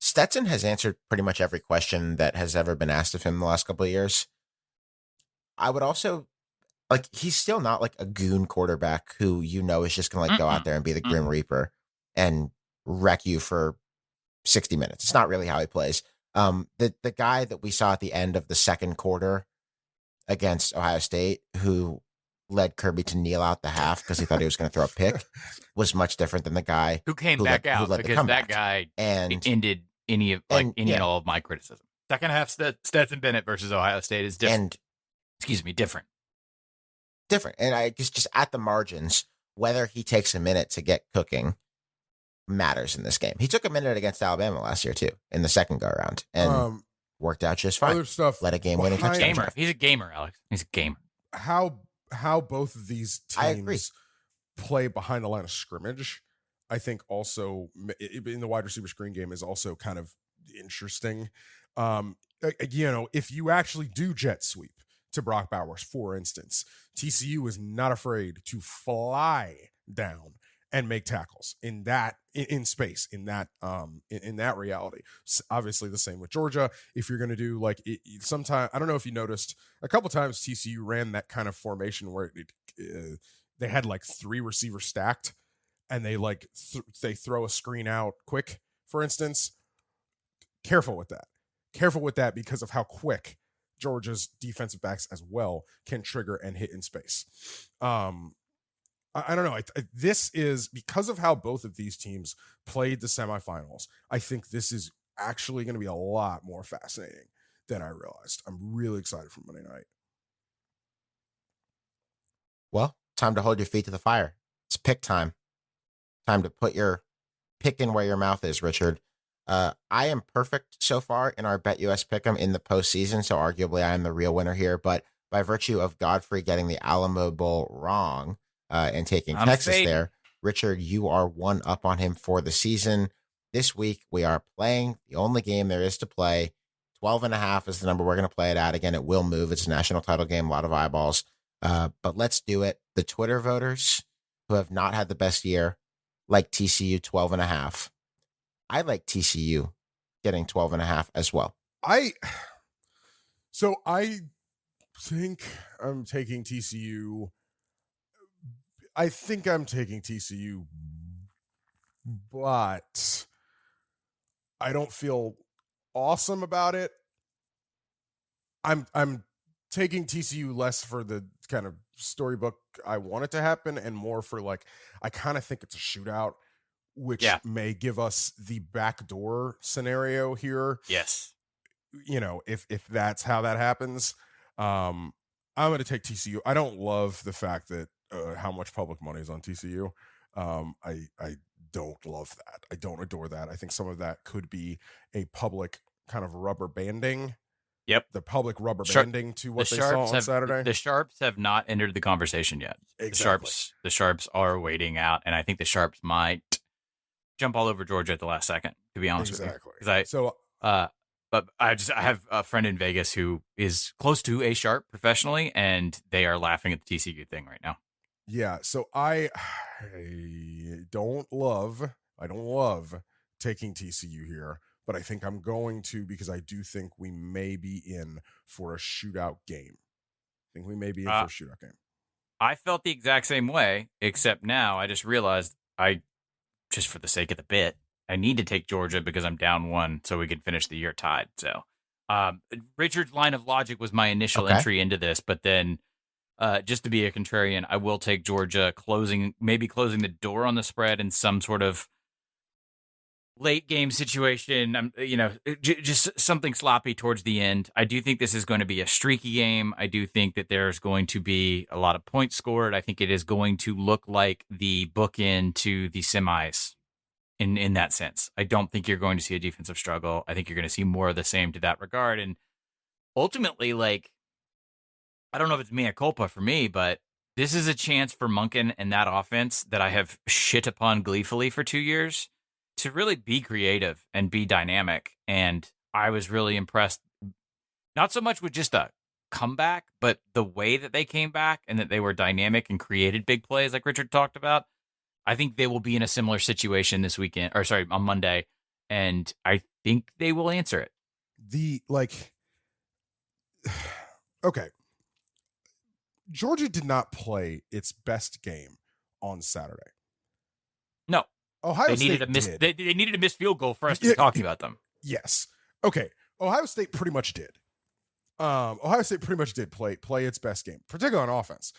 Stetson has answered pretty much every question that has ever been asked of him the last couple of years. I would also, like, he's still not like a goon quarterback who is just going to like go out there and be the Grim Reaper and wreck you for 60 minutes. It's not really how he plays. The guy that we saw at the end of the second quarter against Ohio State, who led Kirby to kneel out the half because he thought he was going to throw a pick, was much different than the guy who came back out, because that guy ended any and all of my criticism. Second half Stetson Bennett versus Ohio State is different. Different. And I just at the margins, whether he takes a minute to get cooking matters in this game. He took a minute against Alabama last year too in the second go around and worked out just fine. Other stuff, let a game winning touchdown. He's a gamer, Alex. He's a gamer. How both of these teams play behind the line of scrimmage, I think also in the wide receiver screen game is also kind of interesting. If you actually do jet sweep to Brock Bowers, for instance, TCU is not afraid to fly down and make tackles in space, in that reality. Obviously the same with Georgia. If you're going to do like sometime, I don't know if you noticed a couple times TCU ran that kind of formation where they had like 3 receivers stacked and they like they throw a screen out quick, for instance. Careful with that because of how quick Georgia's defensive backs as well can trigger and hit in space. I don't know. This is because of how both of these teams played the semifinals. I think this is actually going to be a lot more fascinating than I realized. I'm really excited for Monday night. Well, time to hold your feet to the fire. It's pick time. Time to put your pick in where your mouth is, Richard. I am perfect so far in our BetUS pick'em in the postseason, so arguably I am the real winner here. But by virtue of Godfrey getting the Alamo Bowl wrong and taking Texas there, Richard, you are one up on him for the season. This week, we are playing the only game there is to play. 12.5 is the number we're going to play it at. Again, it will move. It's a national title game, a lot of eyeballs. But let's do it. The Twitter voters who have not had the best year like TCU 12.5. I like TCU getting 12.5 as well. I think I'm taking TCU. I think I'm taking TCU, but I don't feel awesome about it. I'm taking TCU less for the kind of storybook I want it to happen and more for like, I kind of think it's a shootout, which may give us the backdoor scenario here. Yes. You know, if that's how that happens, I'm going to take TCU. I don't love the fact that how much public money is on TCU. I don't love that. I don't adore that. I think some of that could be a public kind of rubber banding. Yep. The public rubber banding to what they saw on Saturday. The Sharps have not entered the conversation yet. Exactly. The Sharps are waiting out, and I think the Sharps might jump all over Georgia at the last second, to be honest with you. But I have a friend in Vegas who is close to a Sharp professionally, and they are laughing at the TCU thing right now. Yeah, so I don't love taking TCU here, but I think I'm going to because I do think we may be in for a shootout game. I felt the exact same way, except now I just realized just for the sake of the bit, I need to take Georgia because I'm down 1 so we can finish the year tied. So Richard's line of logic was my initial entry into this, but then just to be a contrarian, I will take Georgia closing the door on the spread in some sort of late game situation. Just something sloppy towards the end. I do think this is going to be a streaky game. I do think that there's going to be a lot of points scored. I think it is going to look like the bookend to the semis in that sense. I don't think you're going to see a defensive struggle. I think you're going to see more of the same to that regard. And ultimately, like, I don't know if it's mea culpa for me, but this is a chance for Monken and that offense that I have shit upon gleefully for 2 years to really be creative and be dynamic. And I was really impressed, not so much with just a comeback, but the way that they came back and that they were dynamic and created big plays like Richard talked about. I think they will be in a similar situation this weekend, on Monday, and I think they will answer it. Okay. Georgia did not play its best game on Saturday. No. Ohio State did. They needed a missed field goal for us to be talking about them. Yes. Okay. Ohio State pretty much did. Ohio State pretty much did play its best game, particularly on offense.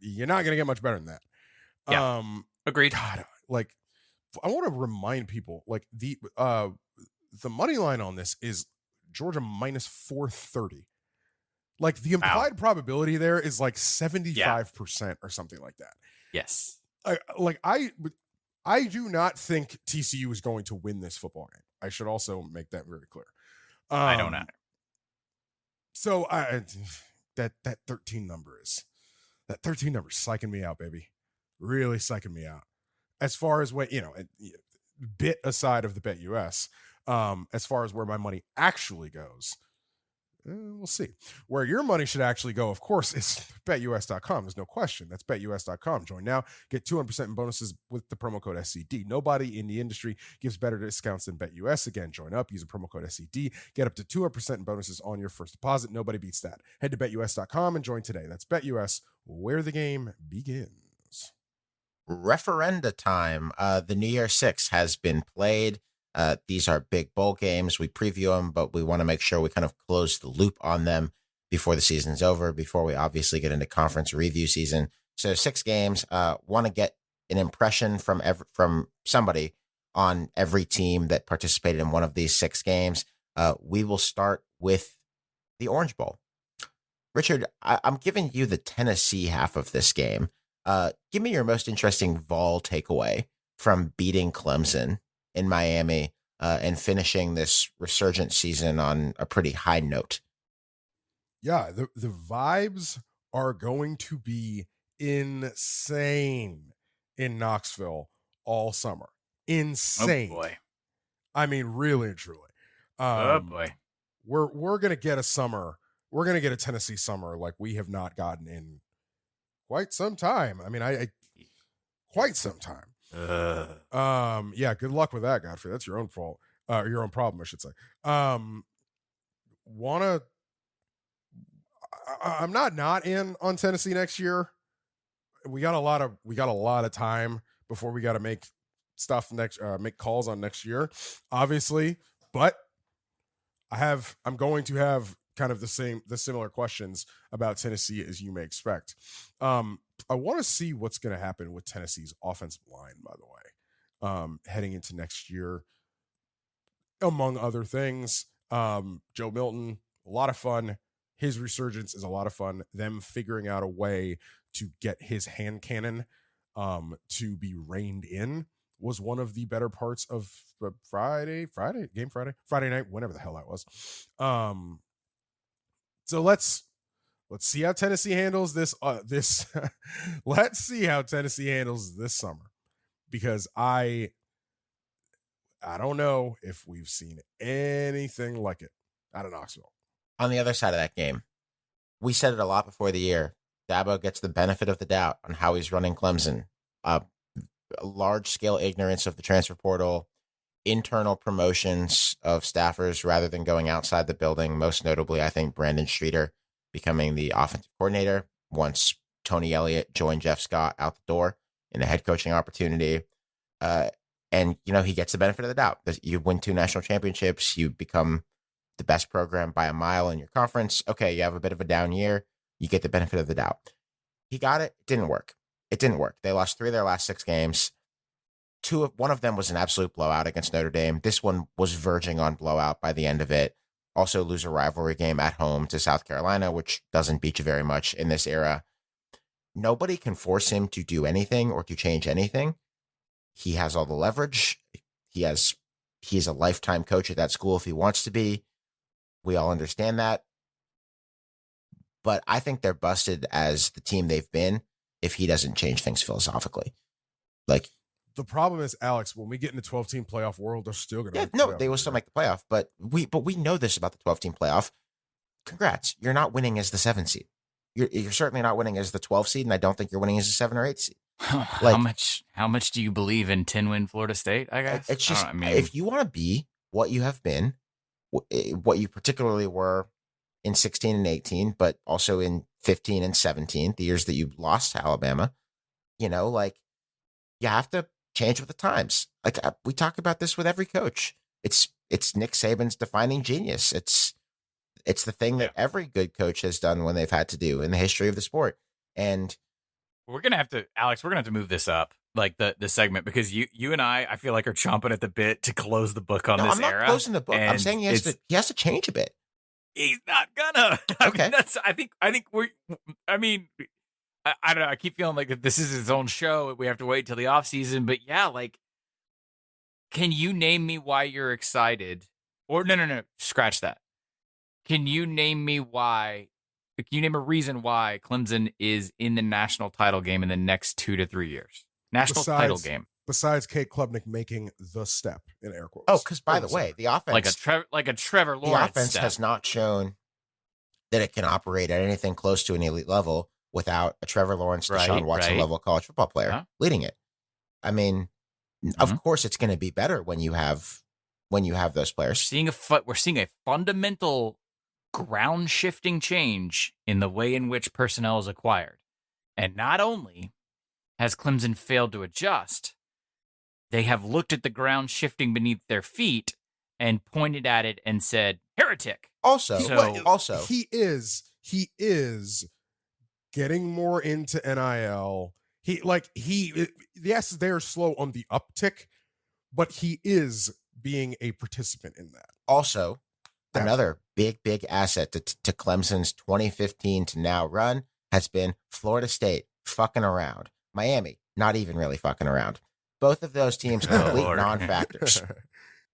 You're not going to get much better than that. Yeah. Agreed. God, like, I want to remind people, like, the money line on this is Georgia minus 430. Like, the implied probability there is like 75% or something like that. Yes. I do not think TCU is going to win this football game. I should also make that very clear. I don't either. So that 13 number is psyching me out, baby. Really psyching me out. As far as what, bit aside of the BetUS, as far as where my money actually goes, we'll see. Where your money should actually go, of course, is betus.com. There's no question. That's betus.com. Join now. Get 200% in bonuses with the promo code SCD. Nobody in the industry gives better discounts than BetUS. Again, join up. Use the promo code SCD. Get up to 200% in bonuses on your first deposit. Nobody beats that. Head to betus.com and join today. That's BetUS, where the game begins. Referenda time. The New Year Six has been played. These are big bowl games. We preview them, but we want to make sure we kind of close the loop on them before the season's over, before we obviously get into conference review season. So 6 games. Want to get an impression from somebody on every team that participated in one of these 6 games. We will start with the Orange Bowl. Richard, I'm giving you the Tennessee half of this game. Give me your most interesting Vol takeaway from beating Clemson in Miami and finishing this resurgent season on a pretty high note. Yeah, the vibes are going to be insane in Knoxville all summer. Insane. Oh boy. I mean, really and truly. Oh boy. We're gonna get a summer. We're gonna get a Tennessee summer like we have not gotten in quite some time. I mean, I quite some time. Yeah, good luck with that, Godfrey. That's your own fault. Your own problem, I should say. I'm not in on Tennessee next year. We got a lot of time before we got to make make calls on next year, obviously. But I'm going to have kind of the similar questions about Tennessee as you may expect. I want to see what's going to happen with Tennessee's offensive line, by the way, heading into next year, among other things. Joe Milton, a lot of fun. His resurgence is a lot of fun. Them figuring out a way to get his hand cannon to be reined in was one of the better parts of Friday night, whenever the hell that was. So let's see how Tennessee handles this. Let's see how Tennessee handles this summer, because I don't know if we've seen anything like it out of Knoxville. On the other side of that game, we said it a lot before the year. Dabo gets the benefit of the doubt on how he's running Clemson. A large-scale ignorance of the transfer portal, internal promotions of staffers rather than going outside the building. Most notably, I think Brandon Streeter becoming the offensive coordinator once Tony Elliott joined Jeff Scott out the door in a head coaching opportunity. And, he gets the benefit of the doubt. You win 2 national championships. You become the best program by a mile in your conference. Okay, you have a bit of a down year. You get the benefit of the doubt. He got it. It didn't work. They lost 3 of their last 6 games. One of them was an absolute blowout against Notre Dame. This one was verging on blowout by the end of it. Also lose a rivalry game at home to South Carolina, which doesn't beat you very much in this era. Nobody can force him to do anything or to change anything. He has all the leverage. He's a lifetime coach at that school if he wants to be. We all understand that. But I think they're busted as the team they've been if he doesn't change things philosophically. Like, the problem is, Alex, when we get in the 12-team playoff world, they're still going to they will still make the playoff. But we know this about the 12-team playoff. Congrats. You're not winning as the 7 seed. You're certainly not winning as the 12 seed, and I don't think you're winning as a 7 or 8 seed. How much do you believe in 10-win Florida State, I guess? It's just, if you want to be what you have been, what you particularly were in 16 and 18, but also in 15 and 17, the years that you lost to Alabama, you have to change with the times. Like, we talk about this with every coach. It's Nick Saban's defining genius. It's the thing that every good coach has done when they've had to do in the history of the sport. And we're going to have to, Alex, we're going to have to move this up, like the segment, because you and I feel like are chomping at the bit to close the book on this era. I'm not closing the book. I'm saying he has to change a bit. He's not gonna. Okay. I think we're. I mean, I don't know. I keep feeling like this is his own show. We have to wait till the off season. But yeah, like, can you name me why you're excited? Or no, scratch that. Can you name me why? Can you name a reason why Clemson is in the national title game in the next 2 to 3 years? Title game. Besides Kate Klubnik making the step in air quotes. Oh, because by the way, the offense, like a Trevor Lawrence, the offense step has not shown that it can operate at anything close to an elite level without a Trevor Lawrence, Deshaun Watson level college football player leading it. I mean, of course, it's going to be better when you have those players. We're seeing a fundamental ground shifting change in the way in which personnel is acquired, and not only has Clemson failed to adjust, they have looked at the ground shifting beneath their feet and pointed at it and said, "Heretic." Also, he is getting more into NIL. Yes, they're slow on the uptick, but he is being a participant in that. Also, Another big asset to Clemson's 2015 to now run has been Florida State fucking around. Miami, not even really fucking around. Both of those teams complete Lord. non-factors.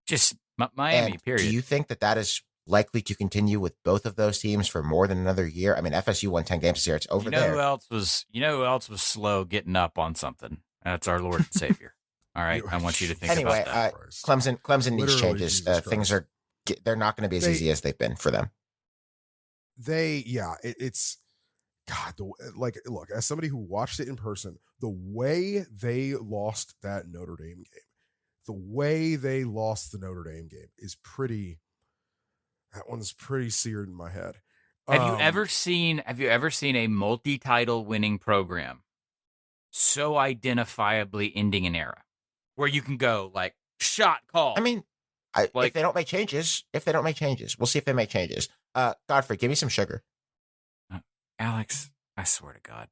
Just Miami, And period. do you think that is likely to continue with both of those teams for more than another year? I mean, FSU won 10 games this year. It's over there. Who else was slow getting up on something? That's our Lord and Savior. All right, I want you to think Anyway, about that. Clemson needs Literally, changes. Jesus Things Christ. they're not going to be as easy as they've been for them. It's God. Look, as somebody who watched it in person, the way they lost that Notre Dame game, is pretty. That one's pretty seared in my head. Have you ever seen a multi-title winning program so identifiably ending an era where you can go like shot call? I mean, if they don't make changes, we'll see if they make changes. Godfrey, give me some sugar. Alex, I swear to God.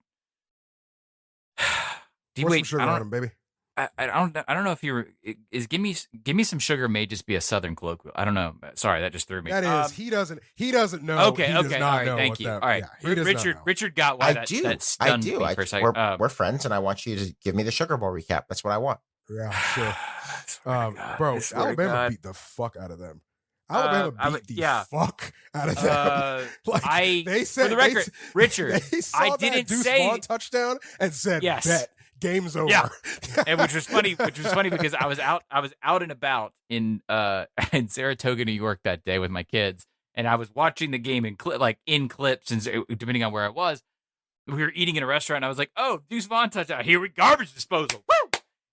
Pour some sugar on him, baby. I don't know if give me some sugar may just be a Southern colloquial. I don't know. Sorry, that just threw me. That is he doesn't know. Okay, he does all not right, know thank what you. that- All right, yeah, he does not know. Richard got why that stunned me for a second. We're friends, and I want you to give me the Sugar Bowl recap. That's what I want. Yeah, sure. God, Bro, I swear to Alabama God. beat the fuck out of them. Alabama beat the fuck out of them. They said, for the record, Richard, they saw I that didn't Deuce say Vaughn touchdown and said, Yes. "Bet game's over." Yeah. And which was funny because I was out and about in Saratoga, New York that day with my kids, and I was watching the game in clips, and depending on where I was, we were eating in a restaurant. And I was like, "Oh, Deuce Vaughn touchdown! Here we garbage disposal!" Woo!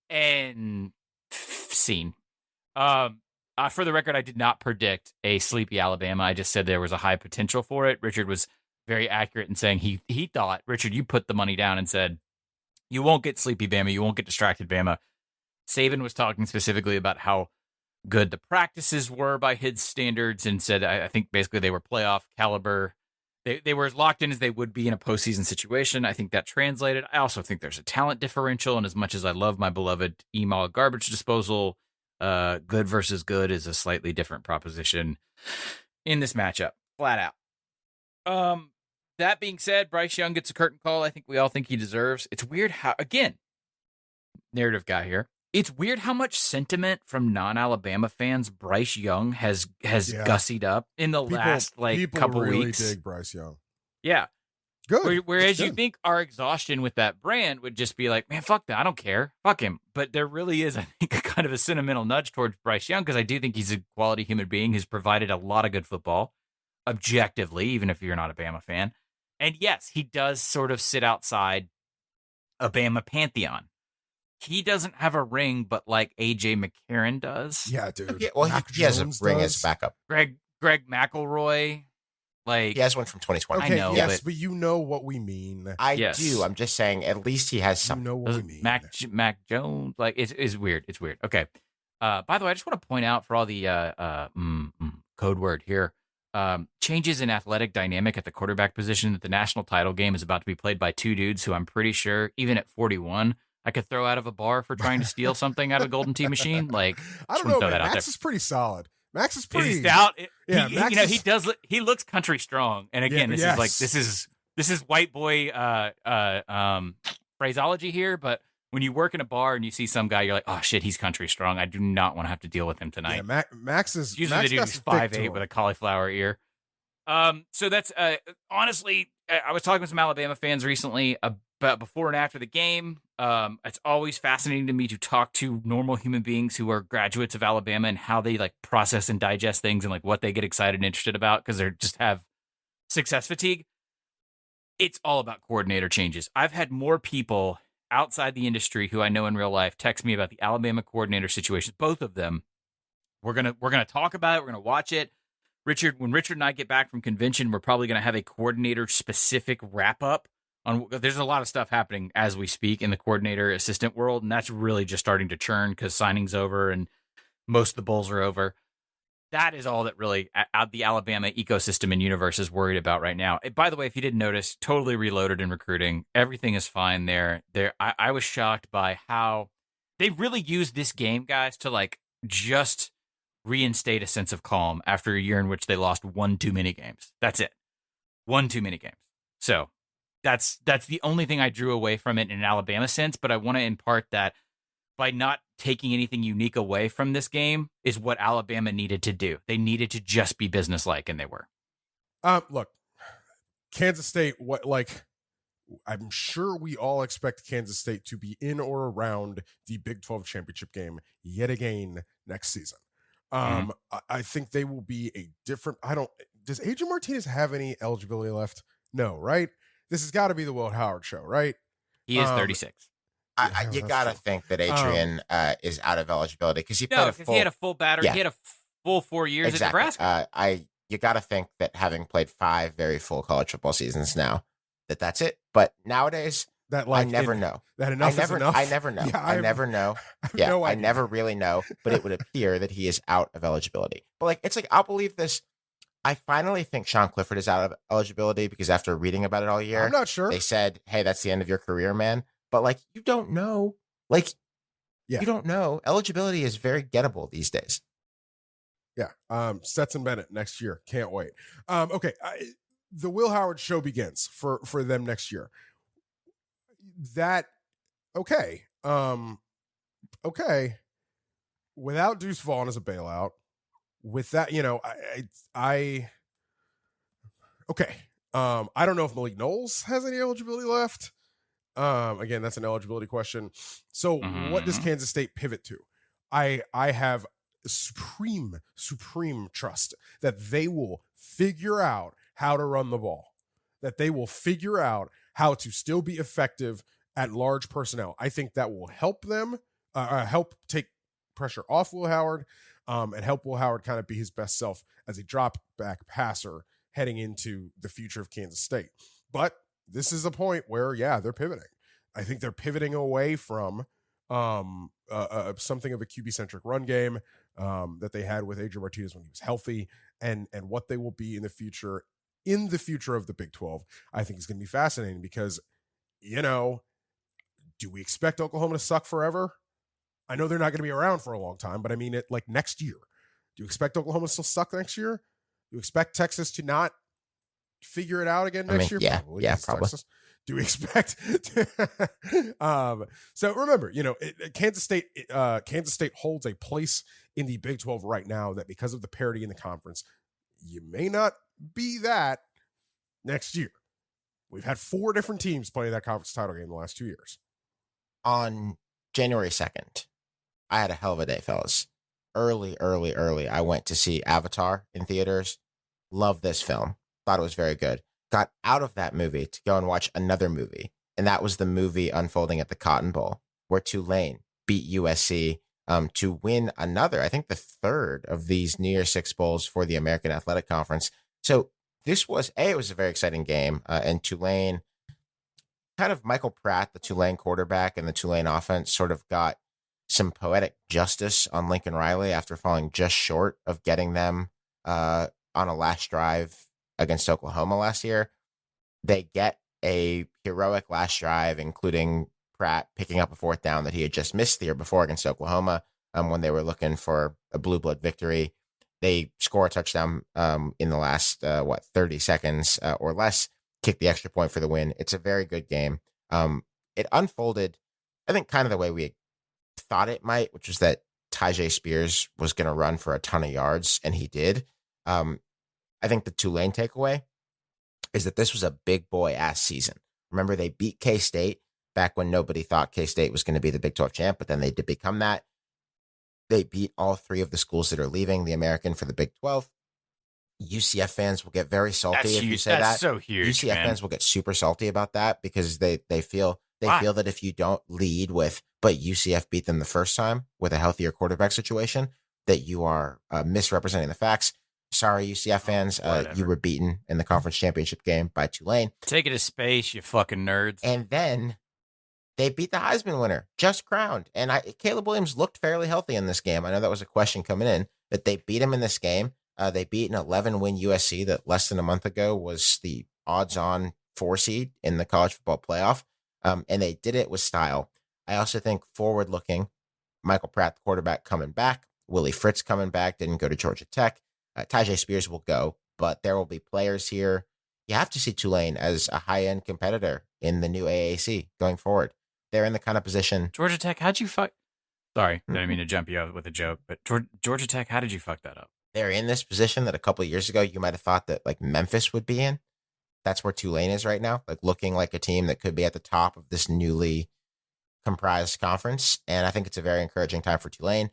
And scene. For the record, I did not predict a sleepy Alabama. I just said there was a high potential for it. Richard was very accurate in saying he thought, Richard, you put the money down and said, you won't get sleepy Bama. You won't get distracted Bama. Saban was talking specifically about how good the practices were by his standards and said, I think basically they were playoff caliber. They were as locked in as they would be in a postseason situation. I think that translated. I also think there's a talent differential. And as much as I love my beloved Email garbage disposal, good versus good is a slightly different proposition in this matchup, flat out. That being said, Bryce Young gets a curtain call. I think we all think he deserves. It's weird how, again, narrative guy here. It's weird how much sentiment from non-Alabama fans Bryce Young has gussied up in the last couple really weeks. Dig Bryce Young. Yeah. Good. Whereas Good. you think our exhaustion with that brand would just be like, man, fuck that. I don't care. Fuck him. But there really is, I think, a kind of a sentimental nudge towards Bryce Young because I do think he's a quality human being who's provided a lot of good football, objectively, even if you're not a Bama fan. And yes, he does sort of sit outside a Bama pantheon. He doesn't have a ring, but like A.J. McCarron does. Yeah, dude. Yeah, well, he has a Jones ring does. as backup. Greg McElroy. Like, He has one from 2020. Okay, I know, yes, but- but you know what we mean. I Yes. do. I'm just saying, at least he has You something. know what we mean. Mac Jones. Like, it's weird. It's weird. Okay. By the way, I just want to point out for all the code word here, changes in athletic dynamic at the quarterback position that the national title game is about to be played by two dudes who I'm pretty sure, even at 41, I could throw out of a bar for trying to steal something out of a Golden Tee machine. Like, I just don't wanna know, throw man. that out Max there. is pretty solid. Max is Is pretty he stout? Yeah, Max he does. He looks country strong. And again, Yeah, this is white boy phraseology here. But when you work in a bar and you see some guy, you're like, oh shit, he's country strong. I do not want to have to deal with him tonight. Yeah, Max is Usually Max the dude got is some thick to 5'8" him. with a cauliflower ear. So that's honestly, I was talking with some Alabama fans recently about before and after the game. It's always fascinating to me to talk to normal human beings who are graduates of Alabama and how they like process and digest things and like what they get excited and interested about because they just have success fatigue. It's all about coordinator changes. I've had more people outside the industry who I know in real life text me about the Alabama coordinator situation. Both of them. We're gonna talk about it. We're gonna watch it. When Richard and I get back from convention, we're probably gonna have a coordinator specific wrap up on. There's a lot of stuff happening as we speak in the coordinator assistant world, and that's really just starting to churn because signing's over and most of the bowls are over. That is all that really the Alabama ecosystem and universe is worried about right now. By the way, if you didn't notice, totally reloaded in recruiting. Everything is fine there. I was shocked by how they really used this game, guys, to like just reinstate a sense of calm after a year in which they lost one too many games. That's it. One too many games. So that's the only thing I drew away from it in an Alabama sense, but I want to impart that by not taking anything unique away from this game is what Alabama needed to do. They needed to just be businesslike, and they were. Look, Kansas State, I'm sure we all expect Kansas State to be in or around the Big 12 championship game yet again next season. I think they will be a different. Does Adrian Martinez have any eligibility left? No, right? This has got to be the Will Howard show, right? He is 36. You got to think that Adrian is out of eligibility because he played he had a full battery. Yeah. He had a full 4 years at Nebraska. You got to think that having played 5 very full college football seasons now, that's it. But nowadays, I never know. That enough is enough? I never know. Yeah, I never know. Yeah, no I never really know. But it would appear that he is out of eligibility. But it's I'll believe this. I finally think Sean Clifford is out of eligibility because after reading about it all year, I'm not sure. They said, "Hey, that's the end of your career, man." But you don't know. You don't know. Eligibility is very gettable these days. Yeah. Stetson Bennett next year. Can't wait. Okay. The Will Howard show begins for them next year. Okay. Okay. Without Deuce Vaughn as a bailout, with that, okay. I don't know if Malik Knowles has any eligibility left. Again, that's an eligibility question. So what does Kansas State pivot to? I have supreme trust that they will figure out how to run the ball, that they will figure out how to still be effective at large personnel. I think that will help them, help take pressure off Will Howard, and help Will Howard kind of be his best self as a drop back passer heading into the future of Kansas State. But this is a point where, they're pivoting. I think they're pivoting away from something of a QB-centric run game that they had with Adrian Martinez when he was healthy, and what they will be in the future of the Big 12. I think is going to be fascinating because, do we expect Oklahoma to suck forever? I know they're not going to be around for a long time, but I mean it next year. Do you expect Oklahoma to still suck next year? Do you expect Texas to not figure it out again next year? Probably. Texas. Do we expect? So remember, Kansas State holds a place in the Big 12 right now that because of the parity in the conference, you may not be that next year. We've had 4 different teams play that conference title game in the last 2 years. On January 2nd, I had a hell of a day, fellas. Early, I went to see Avatar in theaters. Love this film. Thought it was very good. Got out of that movie to go and watch another movie. And that was the movie unfolding at the Cotton Bowl, where Tulane beat USC to win another, I think the 3rd of these New Year's Six Bowls for the American Athletic Conference. So this was, it was a very exciting game. And Tulane, kind of Michael Pratt, the Tulane quarterback and the Tulane offense sort of got some poetic justice on Lincoln Riley after falling just short of getting them on a last drive against Oklahoma last year. They get a heroic last drive, including Pratt picking up a 4th down that he had just missed the year before against Oklahoma when they were looking for a blue blood victory. They score a touchdown in the last, 30 seconds or less, kick the extra point for the win. It's a very good game. It unfolded, I think, kind of the way we thought it might, which was that Tyjae Spears was going to run for a ton of yards, and he did. I think the Tulane takeaway is that this was a big boy ass season. Remember, they beat K-State back when nobody thought K-State was going to be the Big 12 champ, but then they did become that. They beat all 3 of the schools that are leaving the American for the Big 12. UCF fans will get very salty if you say that. That's so huge. UCF fans will get super salty about that because they feel that if you don't lead with, but UCF beat them the first time with a healthier quarterback situation, that you are misrepresenting the facts. Sorry, UCF fans, you were beaten in the conference championship game by Tulane. Take it to space, you fucking nerds. And then they beat the Heisman winner, just crowned. And Caleb Williams looked fairly healthy in this game. I know that was a question coming in, but they beat him in this game. They beat an 11-win USC that less than a month ago was the odds-on 4 seed in the college football playoff. And they did it with style. I also think forward-looking, Michael Pratt, the quarterback, coming back Willie Fritz coming back, didn't go to Georgia Tech. Tajay Spears will go, but there will be players here. You have to see Tulane as a high-end competitor in the new AAC going forward. They're in the kind of position. Georgia Tech, how'd you fuck? Sorry, didn't mean to jump you out with a joke, but Georgia Tech, how did you fuck that up? They're in this position that a couple of years ago you might have thought that like Memphis would be in. That's where Tulane is right now, like looking like a team that could be at the top of this newly comprised conference. And I think it's a very encouraging time for Tulane.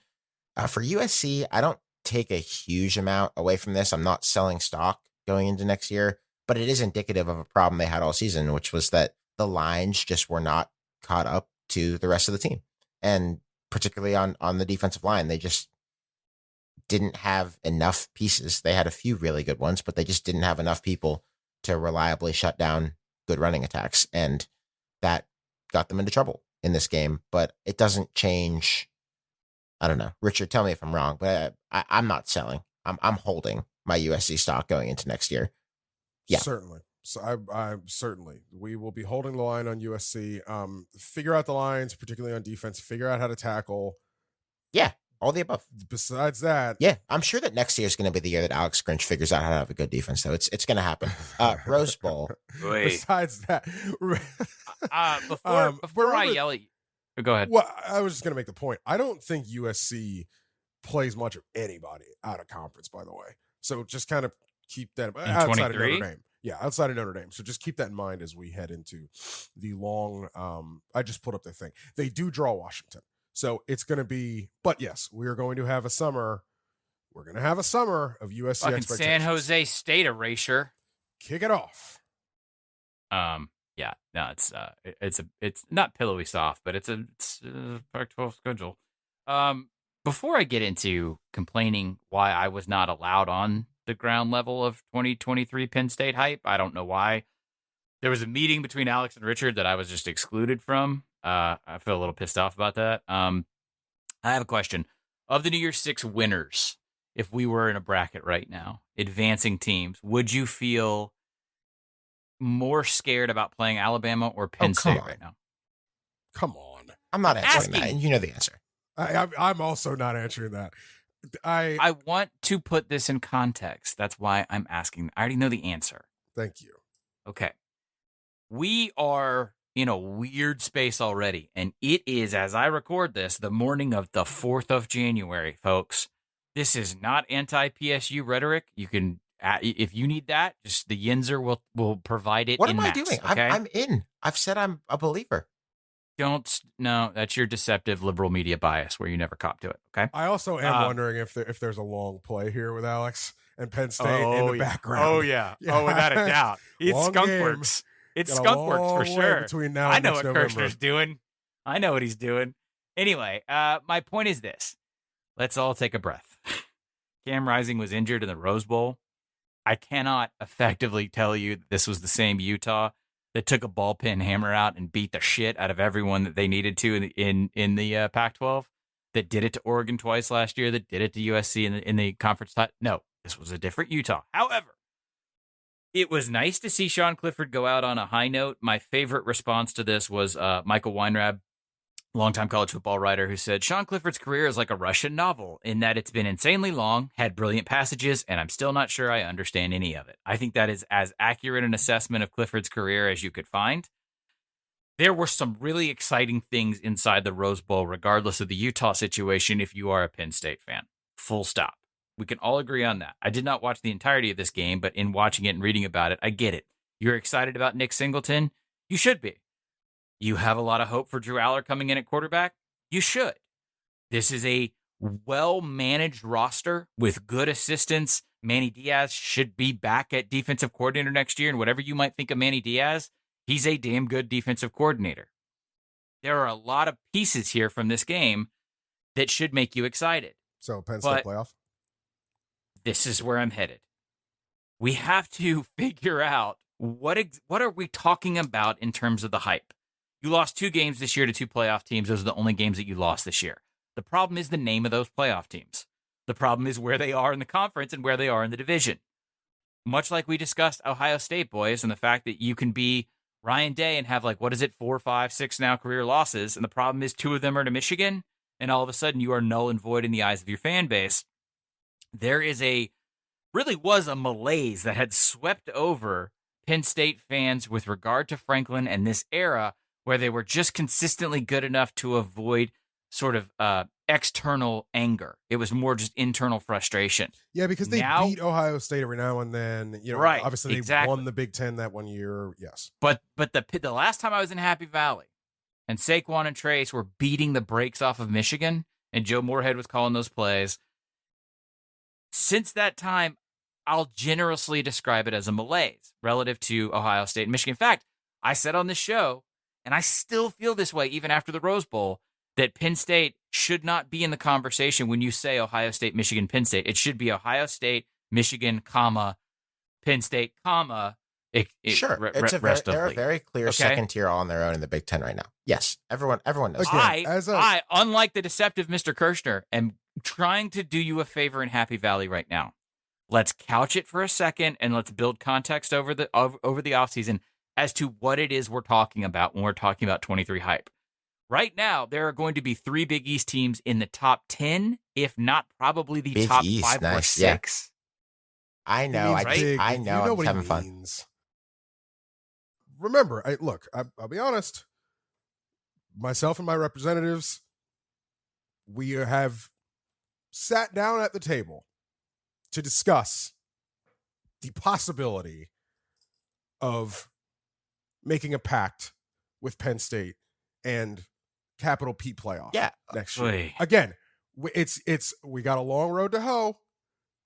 For USC, I don't take a huge amount away from this. I'm not selling stock going into next year, but it is indicative of a problem they had all season, which was that the lines just were not caught up to the rest of the team. And particularly on the defensive line, they just didn't have enough pieces. They had a few really good ones, but they just didn't have enough people to reliably shut down good running attacks. And that got them into trouble in this game, but it doesn't change. I don't know. Richard, tell me if I'm wrong, but I'm not selling. I'm holding my USC stock going into next year. Yeah, certainly. So I certainly, we will be holding the line on USC. Figure out the lines, particularly on defense. Figure out how to tackle. Yeah, all the above. Besides that, yeah, I'm sure that next year is going to be the year that Alex Grinch figures out how to have a good defense. So it's going to happen. Rose Bowl. Besides that, before I yell at you, go ahead. Well, I was just going to make the point. I don't think USC plays much of anybody out of conference, by the way. So just kind of keep that outside of Notre Dame. Yeah, outside of Notre Dame. So just keep that in mind as we head into the long. I just put up the thing. They do draw Washington. So it's going to be, but yes, we are going to have a summer. We're going to have a summer of USC fucking expectations. San Jose State erasure. Kick it off. Yeah, no, it's not pillowy soft, but it's a Pac-12 schedule. Before I get into complaining why I was not allowed on the ground level of 2023 Penn State hype, I don't know why. There was a meeting between Alex and Richard that I was just excluded from. I feel a little pissed off about that. I have a question. Of the New Year's Six winners, if we were in a bracket right now, advancing teams, would you feel more scared about playing Alabama or Penn State right now? Come on. I'm not answering that, and you know the answer. I'm also not answering that. I want to put this in context. That's why I'm asking. I already know the answer. Thank you. Okay. We are in a weird space already, and it is, as I record this, the morning of the 4th of January, folks. This is not anti-PSU rhetoric. You can, if you need that, just the Yinzer will provide it. What am I doing? Okay? I'm in. I've said I'm a believer. No, that's your deceptive liberal media bias where you never cop to it. Okay. I also am wondering if there's a long play here with Alex and Penn State in the background. Oh yeah. Oh, without a doubt. It's Skunkworks. It's Skunkworks for sure. Between now I and know next what November. Kirshner's doing. I know what he's doing. Anyway, my point is this. Let's all take a breath. Cam Rising was injured in the Rose Bowl. I cannot effectively tell you that this was the same Utah that took a ball peen hammer out and beat the shit out of everyone that they needed to in the Pac-12, that did it to Oregon twice last year, that did it to USC in the conference. No, this was a different Utah. However, it was nice to see Sean Clifford go out on a high note. My favorite response to this was Michael Weinrab, longtime college football writer, who said, Sean Clifford's career is like a Russian novel in that it's been insanely long, had brilliant passages, and I'm still not sure I understand any of it. I think that is as accurate an assessment of Clifford's career as you could find. There were some really exciting things inside the Rose Bowl, regardless of the Utah situation, if you are a Penn State fan. Full stop. We can all agree on that. I did not watch the entirety of this game, but in watching it and reading about it, I get it. You're excited about Nick Singleton? You should be. You have a lot of hope for Drew Aller coming in at quarterback? You should. This is a well-managed roster with good assistants. Manny Diaz should be back at defensive coordinator next year, and whatever you might think of Manny Diaz, he's a damn good defensive coordinator. There are a lot of pieces here from this game that should make you excited. So Penn State playoff? This is where I'm headed. We have to figure out what are we talking about in terms of the hype. You lost 2 games this year to 2 playoff teams. Those are the only games that you lost this year. The problem is the name of those playoff teams. The problem is where they are in the conference and where they are in the division. Much like we discussed Ohio State, boys, and the fact that you can be Ryan Day and have 4, 5, 6 now career losses. And the problem is 2 of them are to Michigan. and all of a sudden you are null and void in the eyes of your fan base. There really was a malaise that had swept over Penn State fans with regard to Franklin and this era where they were just consistently good enough to avoid sort of external anger. It was more just internal frustration. Yeah, because they beat Ohio State every now and then. Right, obviously they won the Big Ten that one year. Yes, but the last time I was in Happy Valley, and Saquon and Trace were beating the brakes off of Michigan, and Joe Moorhead was calling those plays. Since that time, I'll generously describe it as a malaise relative to Ohio State and Michigan. In fact, I said on this show, and I still feel this way even after the Rose Bowl, that Penn State should not be in the conversation when you say Ohio State, Michigan, Penn State. It should be Ohio State, Michigan, comma, Penn State, comma. Sure. They're a very clear second tier on their own in the Big Ten right now. Yes, everyone knows. I, unlike the deceptive Mr. Kirshner, am trying to do you a favor in Happy Valley right now. Let's couch it for a second and let's build context over the offseason as to what it is we're talking about when we're talking about 23 hype. Right now, there are going to be 3 Big East teams in the top 10, if not probably the Big top East, 5 or 6. Yeah. I know. I know. I'm what having he fun. means. Remember, I'll be honest. Myself and my representatives, we have sat down at the table to discuss the possibility of making a pact with Penn State and Capital P playoff next year. Oy. Again, we got a long road to hoe.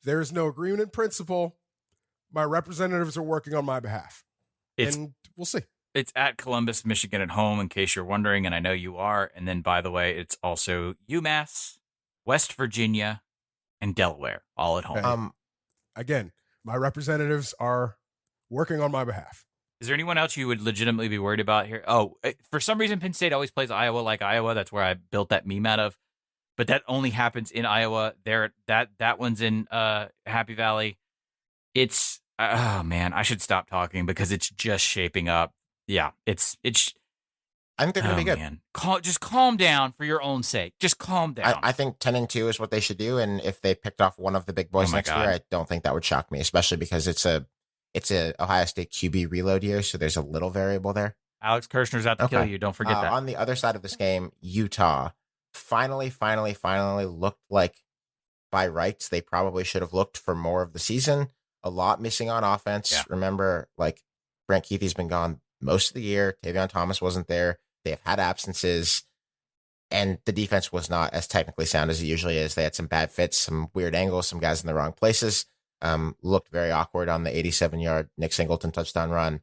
There is no agreement in principle. My representatives are working on my behalf. And we'll see. It's at Columbus, Michigan at home, in case you're wondering, and I know you are. And then, by the way, it's also UMass, West Virginia, and Delaware, all at home. Again, my representatives are working on my behalf. Is there anyone else you would legitimately be worried about here? Oh, for some reason, Penn State always plays Iowa like Iowa. That's where I built that meme out of. But that only happens in Iowa. That one's in Happy Valley. It's oh man, I should stop talking because it's just shaping up. Yeah, it's. I think they're going to be good. Man. Just calm down for your own sake. Just calm down. I think 10-2 is what they should do, and if they picked off one of the big boys next year, I don't think that would shock me, especially because it's a Ohio State QB reload year, so there's a little variable there. Alex Kirshner's out to kill you. Don't forget that. On the other side of this game, Utah finally looked like by rights they probably should have looked for more of the season. A lot missing on offense. Yeah. Remember, like Brent Keithy's been gone most of the year. Tavion Thomas wasn't there. They have had absences, and the defense was not as technically sound as it usually is. They had some bad fits, some weird angles, some guys in the wrong places. Looked very awkward on the 87-yard Nick Singleton touchdown run.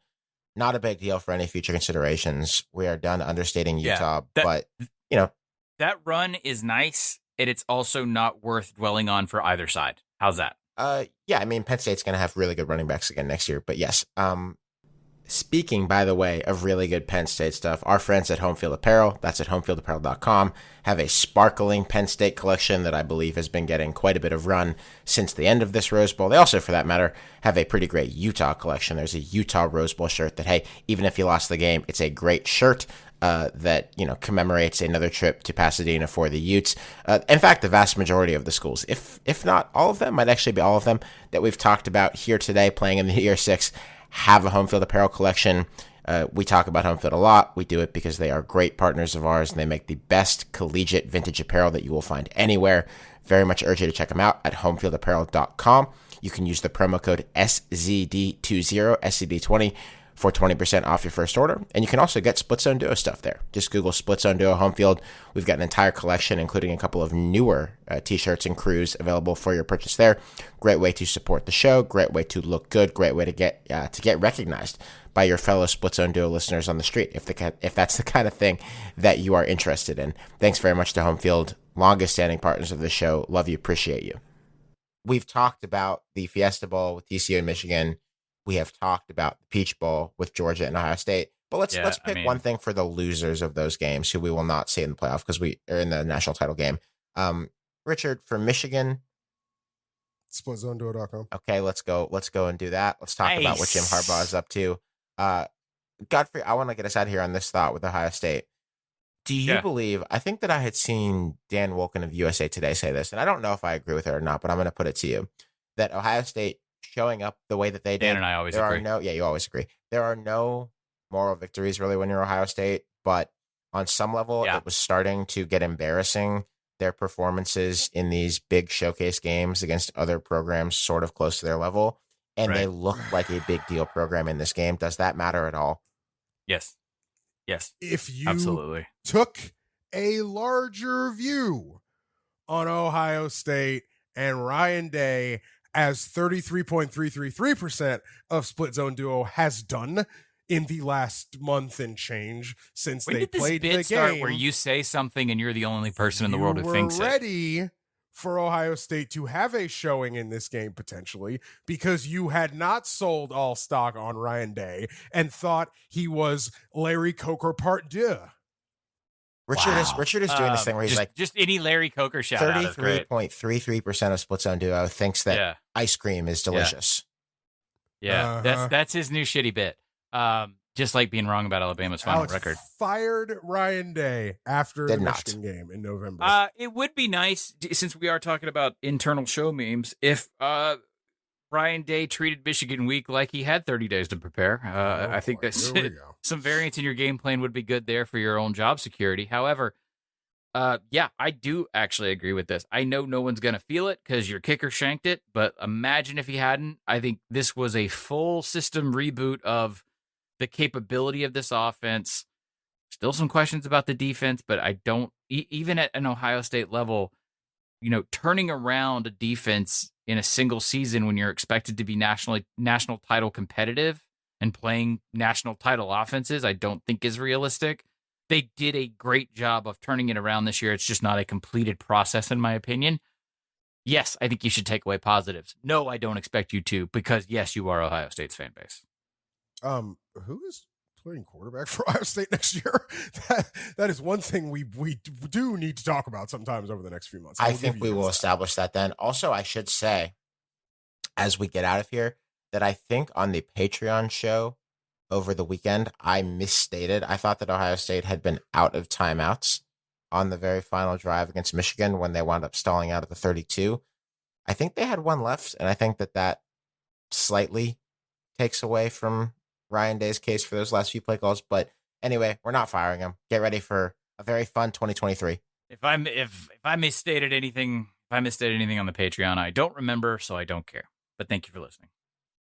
Not a big deal for any future considerations. We are done understating Utah, but that run is nice, and it's also not worth dwelling on for either side. How's that? I mean, Penn State's going to have really good running backs again next year, but yes. Speaking, by the way, of really good Penn State stuff, our friends at Homefield Apparel, that's at homefieldapparel.com, have a sparkling Penn State collection that I believe has been getting quite a bit of run since the end of this Rose Bowl. They also, for that matter, have a pretty great Utah collection. There's a Utah Rose Bowl shirt that, hey, even if you lost the game, it's a great shirt that commemorates another trip to Pasadena for the Utes. In fact, the vast majority of the schools, if not all of them, might actually be all of them that we've talked about here today playing in the Year 6, have a Homefield Apparel collection. We talk about Homefield a lot. We do it because they are great partners of ours, and they make the best collegiate vintage apparel that you will find anywhere. Very much urge you to check them out at homefieldapparel.com. You can use the promo code SZD20, SZD20, for 20% off your first order. And you can also get Split Zone Duo stuff there. Just Google Split Zone Duo Homefield. We've got an entire collection, including a couple of newer t-shirts and crews available for your purchase there. Great way to support the show. Great way to look good. Great way to get recognized by your fellow Split Zone Duo listeners on the street, if that's the kind of thing that you are interested in. Thanks very much to Homefield, longest standing partners of the show. Love you, appreciate you. We've talked about the Fiesta Bowl with TCU and Michigan. We have talked about the Peach Bowl with Georgia and Ohio State. But let's pick one thing for the losers of those games who we will not see in the playoff because we are in the national title game. Richard, for Michigan. SplitZoneDuo.com. Okay, let's go and do that. Let's talk about what Jim Harbaugh is up to. Godfrey, I want to get us out of here on this thought with Ohio State. Do you believe, I think that I had seen Dan Wolken of USA Today say this, and I don't know if I agree with it or not, but I'm going to put it to you, that Ohio State showing up the way that they did. Dan and I always agree. You always agree. There are no moral victories really when you're Ohio State, but on some level, it was starting to get embarrassing. Their performances in these big showcase games against other programs sort of close to their level, and they look like a big deal program in this game. Does that matter at all? Yes. If you absolutely took a larger view on Ohio State and Ryan Day, as 33.333% of split zone duo has done in the last month and change since they played the game. Start where you say something and you're the only person in the world who thinks it. You were ready for Ohio State to have a showing in this game potentially because you had not sold all stock on Ryan Day and thought he was Larry Coker part deux. Richard is doing this thing where he's just any Larry Coker shout out. 33.33% of split zone duo thinks that ice cream is delicious. That's his new shitty bit. Just like being wrong about Alabama's final record. Fired Ryan Day after the Michigan game in November. It would be nice, since we are talking about internal show memes, if Ryan Day treated Michigan week like he had 30 days to prepare. I think that some variance in your game plan would be good there for your own job security. However, I do actually agree with this. I know no one's going to feel it because your kicker shanked it, but imagine if he hadn't. I think this was a full system reboot of the capability of this offense. Still some questions about the defense, but I don't, even at an Ohio State level, turning around a defense in a single season when you're expected to be national title competitive and playing national title offenses, I don't think is realistic. They did a great job of turning it around this year. It's just not a completed process, in my opinion. Yes, I think you should take away positives. No, I don't expect you to, because yes, you are Ohio State's fan base. Who is playing quarterback for Ohio State next year? That is one thing we do need to talk about sometimes over the next few months. I think we will establish that then. Also, I should say, as we get out of here, that I think on the Patreon show over the weekend, I misstated. I thought that Ohio State had been out of timeouts on the very final drive against Michigan when they wound up stalling out at the 32. I think they had one left, and I think that slightly takes away from Ryan Day's case for those last few play calls. But anyway, we're not firing him. Get ready for a very fun 2023. If I misstated anything on the Patreon, I don't remember, so I don't care. But thank you for listening.